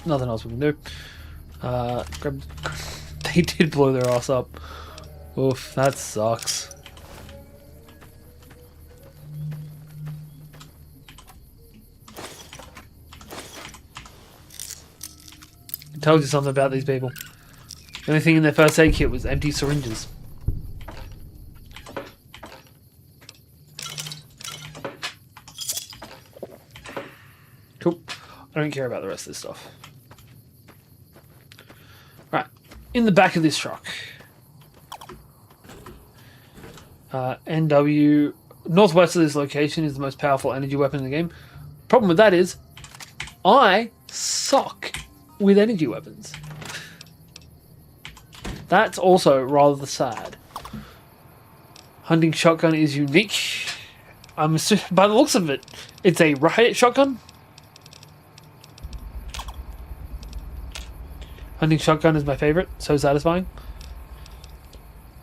Nothing else we can do. Grab. They did blow their ass up. Oof, that sucks. I told you something about these people. The only thing in their first aid kit was empty syringes. Cool. I don't care about the rest of this stuff. Right. in the back of this truck. NW, northwest of this location is the most powerful energy weapon in the game. Problem with that is, I suck with energy weapons. That's also rather sad. Hunting shotgun is unique. I'm assuming, by the looks of it, it's a riot shotgun. Hunting shotgun is my favorite. So satisfying.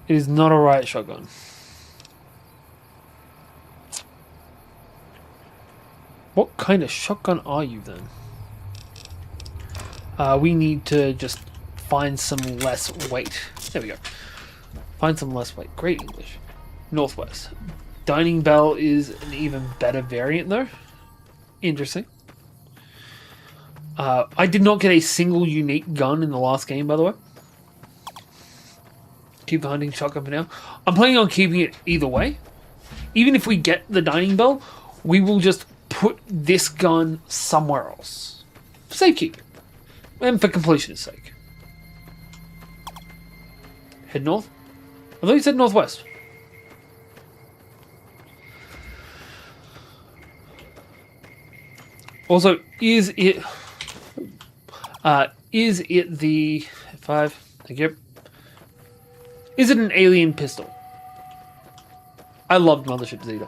It is not a riot shotgun. What kind of shotgun are you then? We need to just find some less weight. There we go. Find some less weight. Great English. Northwest. Dining Bell is an even better variant though. Interesting. I did not get a single unique gun in the last game, by the way. Keep the hunting shotgun for now. I'm planning on keeping it either way. Even if we get the Dining Bell, we will just put this gun somewhere else. For safekeeping. And for completion's sake. Head north? I thought you said northwest. Also, is it the 5? Thank you. Is it an alien pistol? I loved Mothership Zeta.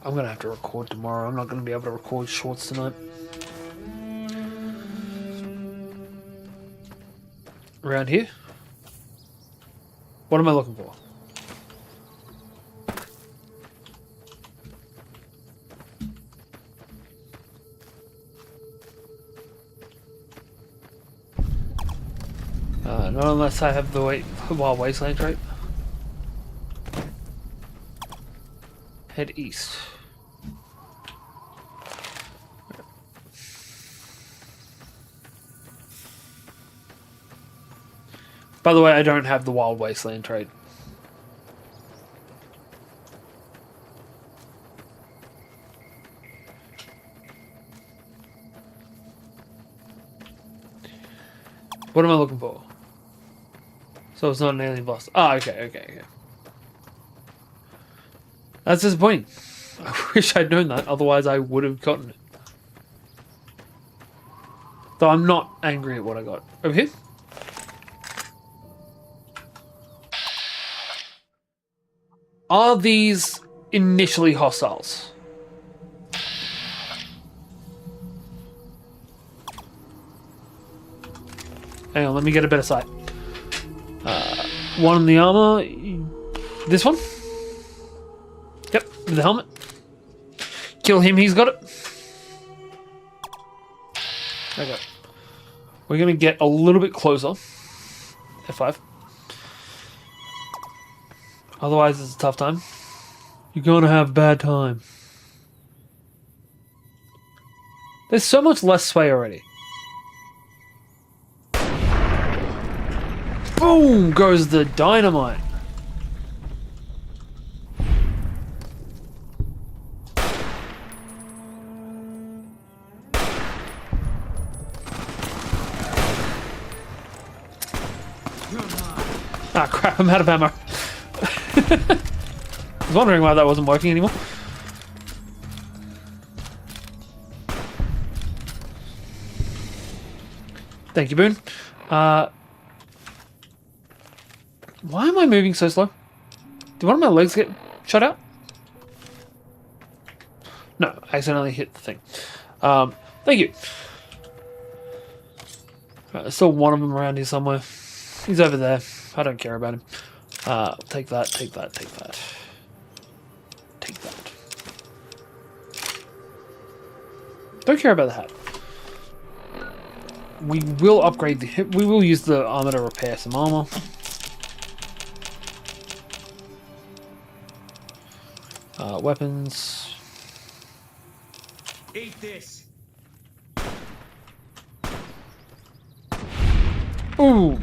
I'm gonna have to record tomorrow. I'm not gonna be able to record shorts tonight. Around here? What am I looking for? Not unless I have the Wild Wasteland trait. Head east. By the way, I don't have the Wild Wasteland trait. What am I looking for? So it's not an alien boss. Ah, okay. That's disappointing. I wish I'd known that, otherwise I would have gotten it. Though I'm not angry at what I got. Over here? Are these initially hostiles? Hang on, let me get a better sight. One in the armor. This one? Yep, with the helmet. Kill him, he's got it. Okay. We're going to get a little bit closer. F5. Otherwise, it's a tough time. You're going to have a bad time. There's so much less sway already. Boom goes the dynamite. Ah, crap, I'm out of ammo. I was wondering why that wasn't working anymore. Thank you, Boone. Why am I moving so slow? Did one of my legs get shot out? No, I accidentally hit the thing. Thank you. Right, there's still one of them around here somewhere. He's over there. I don't care about him. Take that, take that, take that. Take that. Don't care about the hat. We will upgrade the hip. We will use the armor to repair some armor. Weapons. Eat this. Ooh.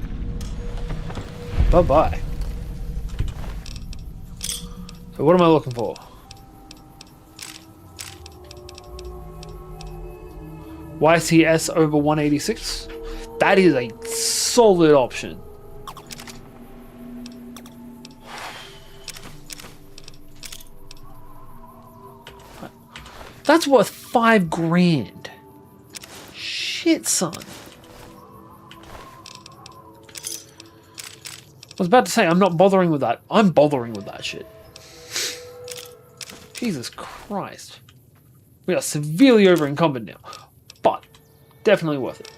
Bye-bye. So what am I looking for? YCS over 186. That is a solid option. That's worth $5,000. Shit, son. I was about to say, I'm not bothering with that. I'm bothering with that shit. Jesus Christ. We are severely over encumbered now. But, definitely worth it.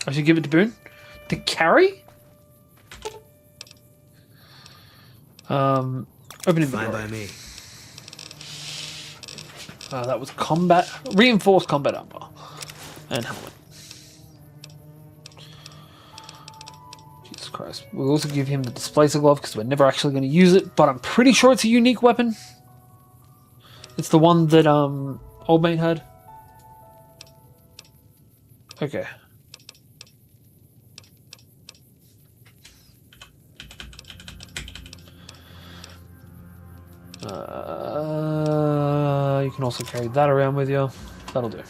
I should give it to Boone. To carry? Open inventory. Fine by me. That was combat, reinforced combat armor and helmet. Jesus Christ. We'll also give him the displacer glove because we're never actually going to use it, but I'm pretty sure it's a unique weapon. It's the one that Old Mate had. Okay. You can also carry that around with you. That'll do.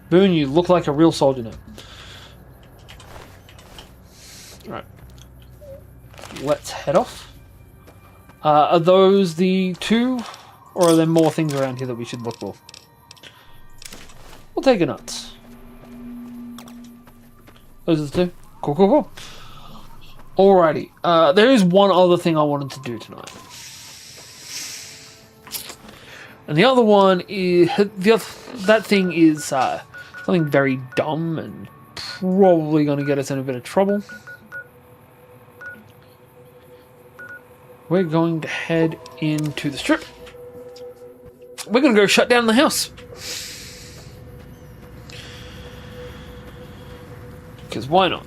Boone, you look like a real soldier now. Alright. Let's head off. Are those the two? Or are there more things around here that we should look for? We'll take a nuts. Those are the two? Cool, cool, cool. Alrighty. There is one other thing I wanted to do tonight. And the other one is... that thing is something very dumb and probably going to get us in a bit of trouble. We're going to head into the strip. We're going to go shut down the house. Because why not?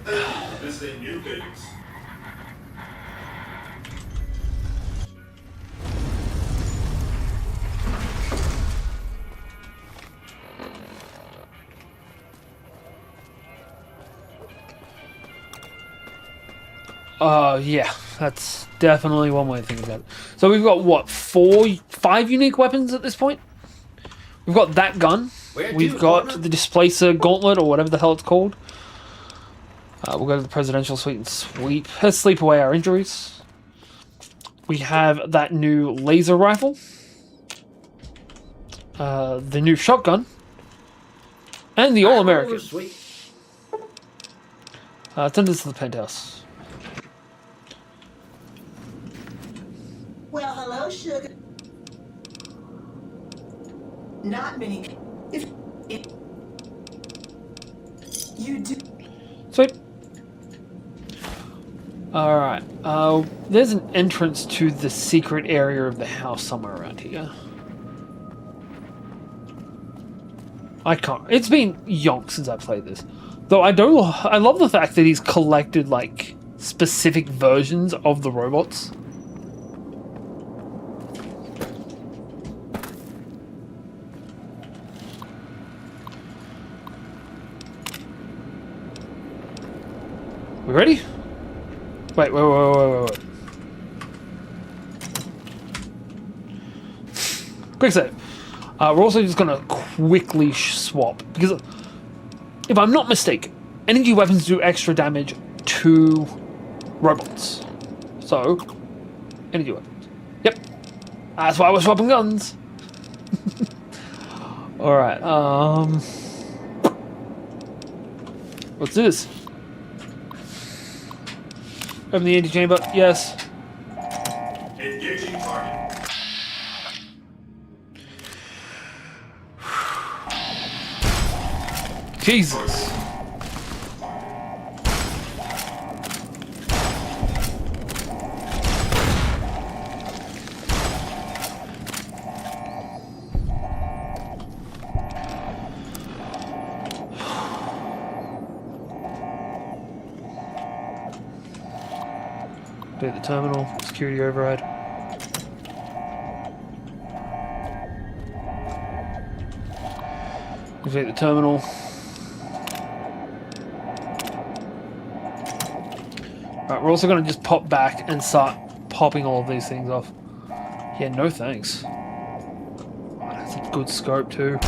Yeah, that's definitely one way to think about it. So we've got, what, 5 unique weapons at this point? We've got that gun. We've got the displacer gauntlet, or whatever the hell it's called. We'll go to the presidential suite and sleep away our injuries. We have that new laser rifle. The new shotgun. And the All-American. Send us to the penthouse. Well, hello, sugar. Not many. If you do. Sweet. Alright. There's an entrance to the secret area of the house somewhere around here. I can't. It's been yonks since I played this. Though I love the fact that he's collected, like, specific versions of the robots. We ready? Wait. Quick save. We're also just going to quickly swap. Because, if I'm not mistaken, energy weapons do extra damage to robots. So, energy weapons. Yep. That's why we're swapping guns. Alright, what's this? Open the antechamber. Yes. Engaging target. Jesus. Activate the terminal. Security override. Activate the terminal. Alright, we're also going to just pop back and start popping all of these things off. Yeah, no thanks. That's a good scope too.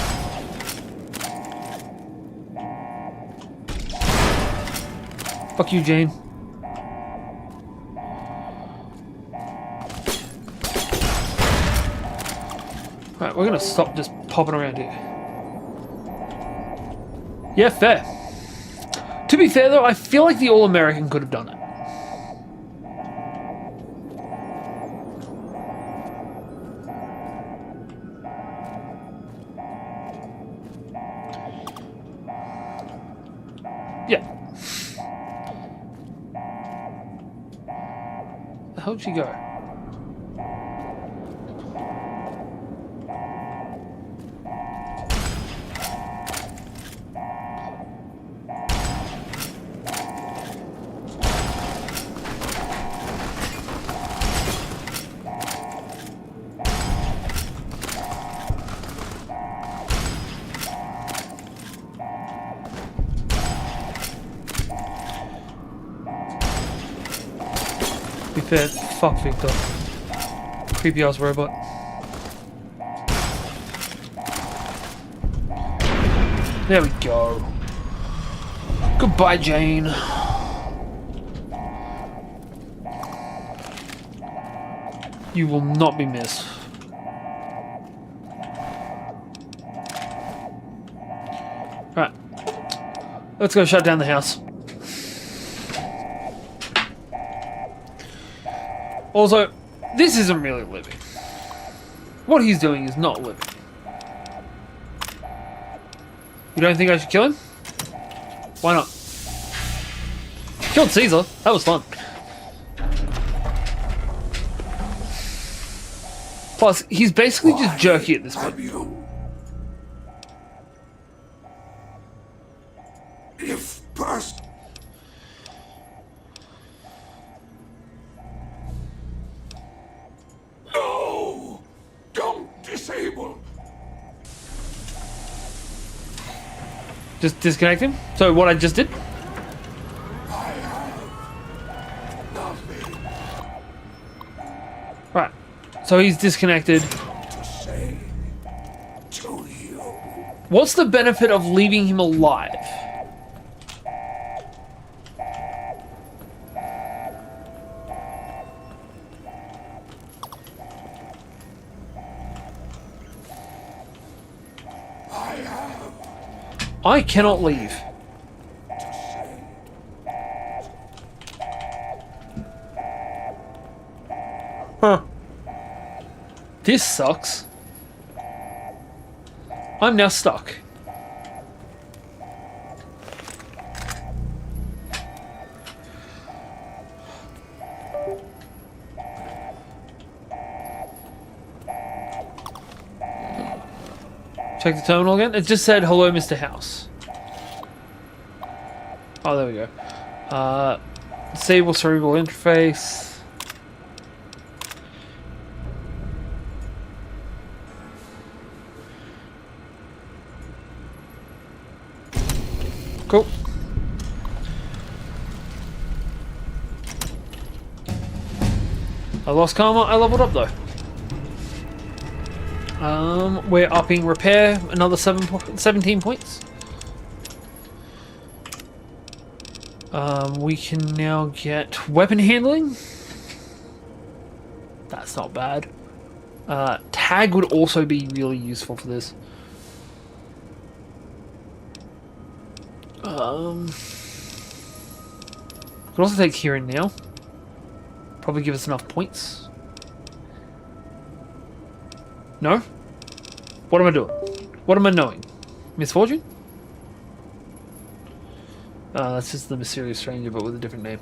Fuck you, Jane. Alright, we're gonna stop just popping around here. Yeah, fair. To be fair though, I feel like the All-American could have done it. Yeah. How'd she go? Be fair, fuck Victor. Creepy ass robot. There we go. Goodbye, Jane. You will not be missed. Right. Let's go shut down the house. Also, this isn't really living. What he's doing is not living. You don't think I should kill him? Why not? Killed Caesar. That was fun. Plus, he's basically just jerky at this point. If past No! Don't disable! Just disconnect him? So what I just did? I have nothing Right. So he's disconnected. to say to you. What's the benefit of leaving him alive? I cannot leave. Huh. This sucks. I'm now stuck. Check the terminal again. It just said, hello, Mr. House. Oh, there we go. Disable cerebral interface. Cool. I lost karma. I leveled up though. We're upping repair another 17 points. We can now get weapon handling. That's not bad. Tag would also be really useful for this. Could also take here and now. Probably give us enough points. No? What am I doing? What am I knowing? Misfortune? That's just the Mysterious Stranger, but with a different name.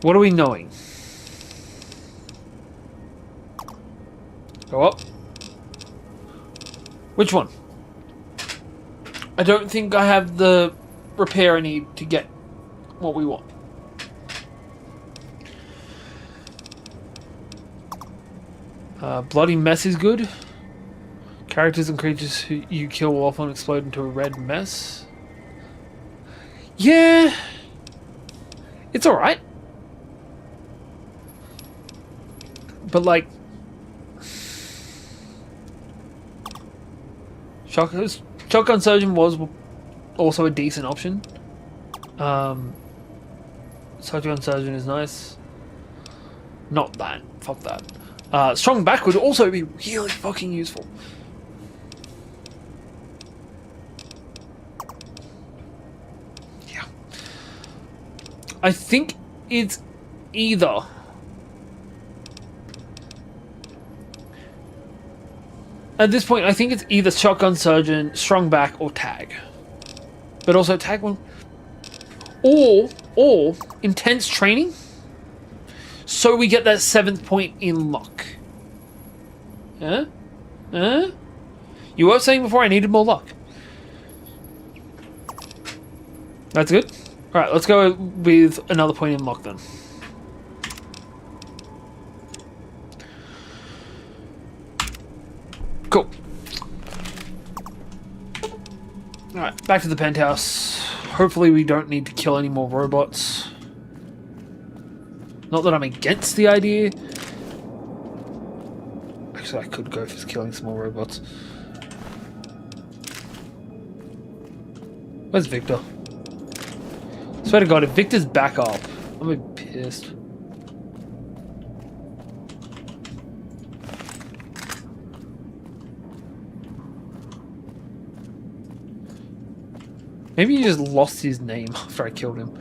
What are we knowing? Go up. Which one? I don't think I have the repair I need to get what we want. Bloody mess is good. Characters and creatures who you kill will often explode into a red mess. Yeah. It's alright. But like, Shotgun Surgeon was also a decent option. Shotgun Surgeon is nice. Not that. Fuck that. Strong Back would also be really fucking useful. Yeah. I think it's either at this point, I think it's either Shotgun Surgeon, Strong Back, or Tag. But also Tag one, or Intense Training, so we get that 7th point in luck. Huh? Huh? You were saying before I needed more luck. That's good. All right, let's go with another point in luck then. Cool. Alright, back to the penthouse. Hopefully we don't need to kill any more robots. Not that I'm against the idea. Actually, I could go for killing some more robots. Where's Victor? Swear to God, if Victor's back up, I'm gonna be pissed. Maybe he just lost his name after I killed him.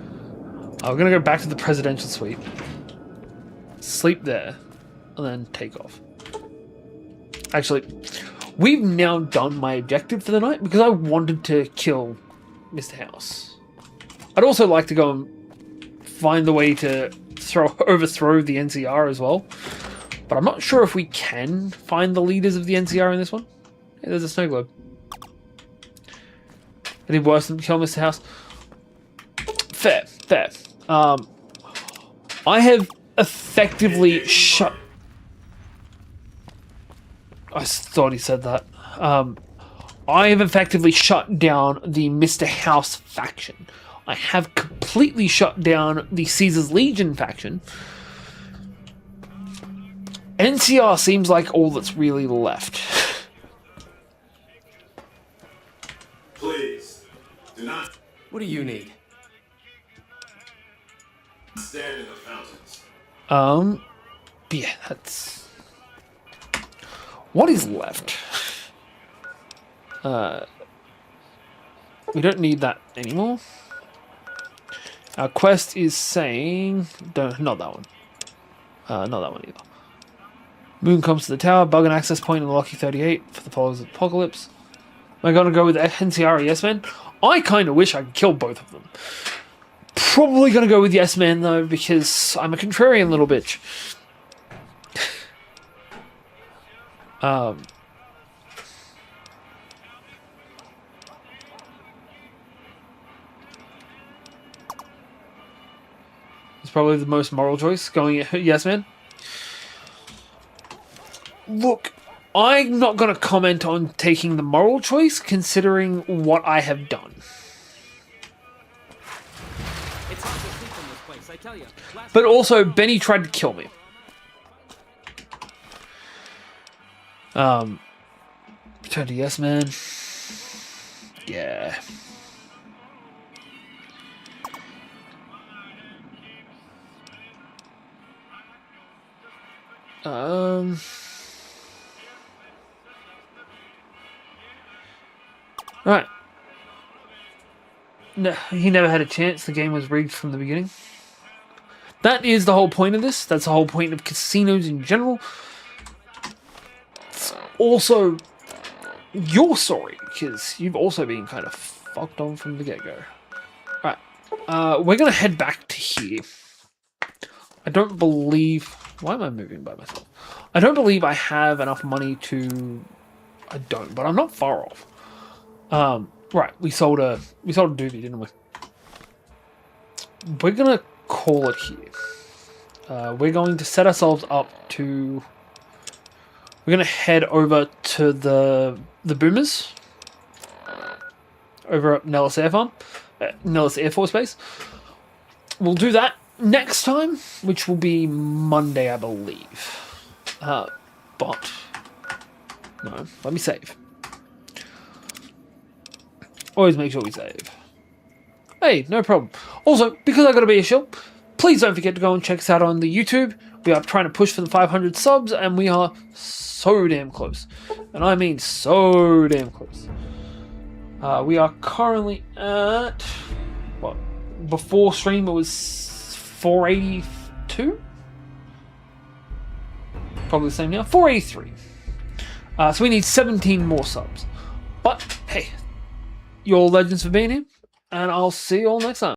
We're gonna go back to the presidential suite. Sleep there. And then take off. Actually, we've now done my objective for the night because I wanted to kill Mr. House. I'd also like to go and find the way to overthrow the NCR as well. But I'm not sure if we can find the leaders of the NCR in this one. Hey, there's a snow globe. I did worse than kill Mr. House. Fair, fair. I have effectively shut... I thought he said that. I have effectively shut down the Mr. House faction. I have completely shut down the Caesar's Legion faction. NCR seems like all that's really left. Please, do not What do you need? stand in the fountains. Yeah, that's... What is left? We don't need that anymore. Our quest is saying... not that one. Not that one either. Moon comes to the tower, bug an access point in the Lucky 38 for the followers of Apocalypse. Am I going to go with NCR or Yes Man? I kind of wish I could kill both of them. Probably going to go with Yes Man though, because I'm a contrarian little bitch. It's probably the most moral choice, going Yes Man. Look, I'm not going to comment on taking the moral choice, considering what I have done. It's hard to sleep in this place, I tell you. But also, Benny tried to kill me. Return to Yes Man. Yeah. Right. No, he never had a chance. The game was rigged from the beginning. That is the whole point of this. That's the whole point of casinos in general. It's also your story, because you've also been kind of fucked on from the get-go. Right. We're going to head back to here. I don't believe... Why am I moving by myself? I don't believe I have enough money to... I don't, but I'm not far off. Right, we sold a doobie, didn't we? We're gonna call it here. We're going to set ourselves up to... We're gonna head over to the boomers over at Nellis Air Farm, Nellis Air Force Base. We'll do that next time, which will be Monday, I believe. But no, let me save. Always make sure we save. Hey, no problem. Also, because I gotta be a shill, please don't forget to go and check us out on the YouTube. We are trying to push for the 500 subs, and we are so damn close. And I mean so damn close. We are currently at, what, before stream it was 482? Probably the same now, 483. So we need 17 more subs. But, hey, you're all legends for being here, and I'll see you all next time.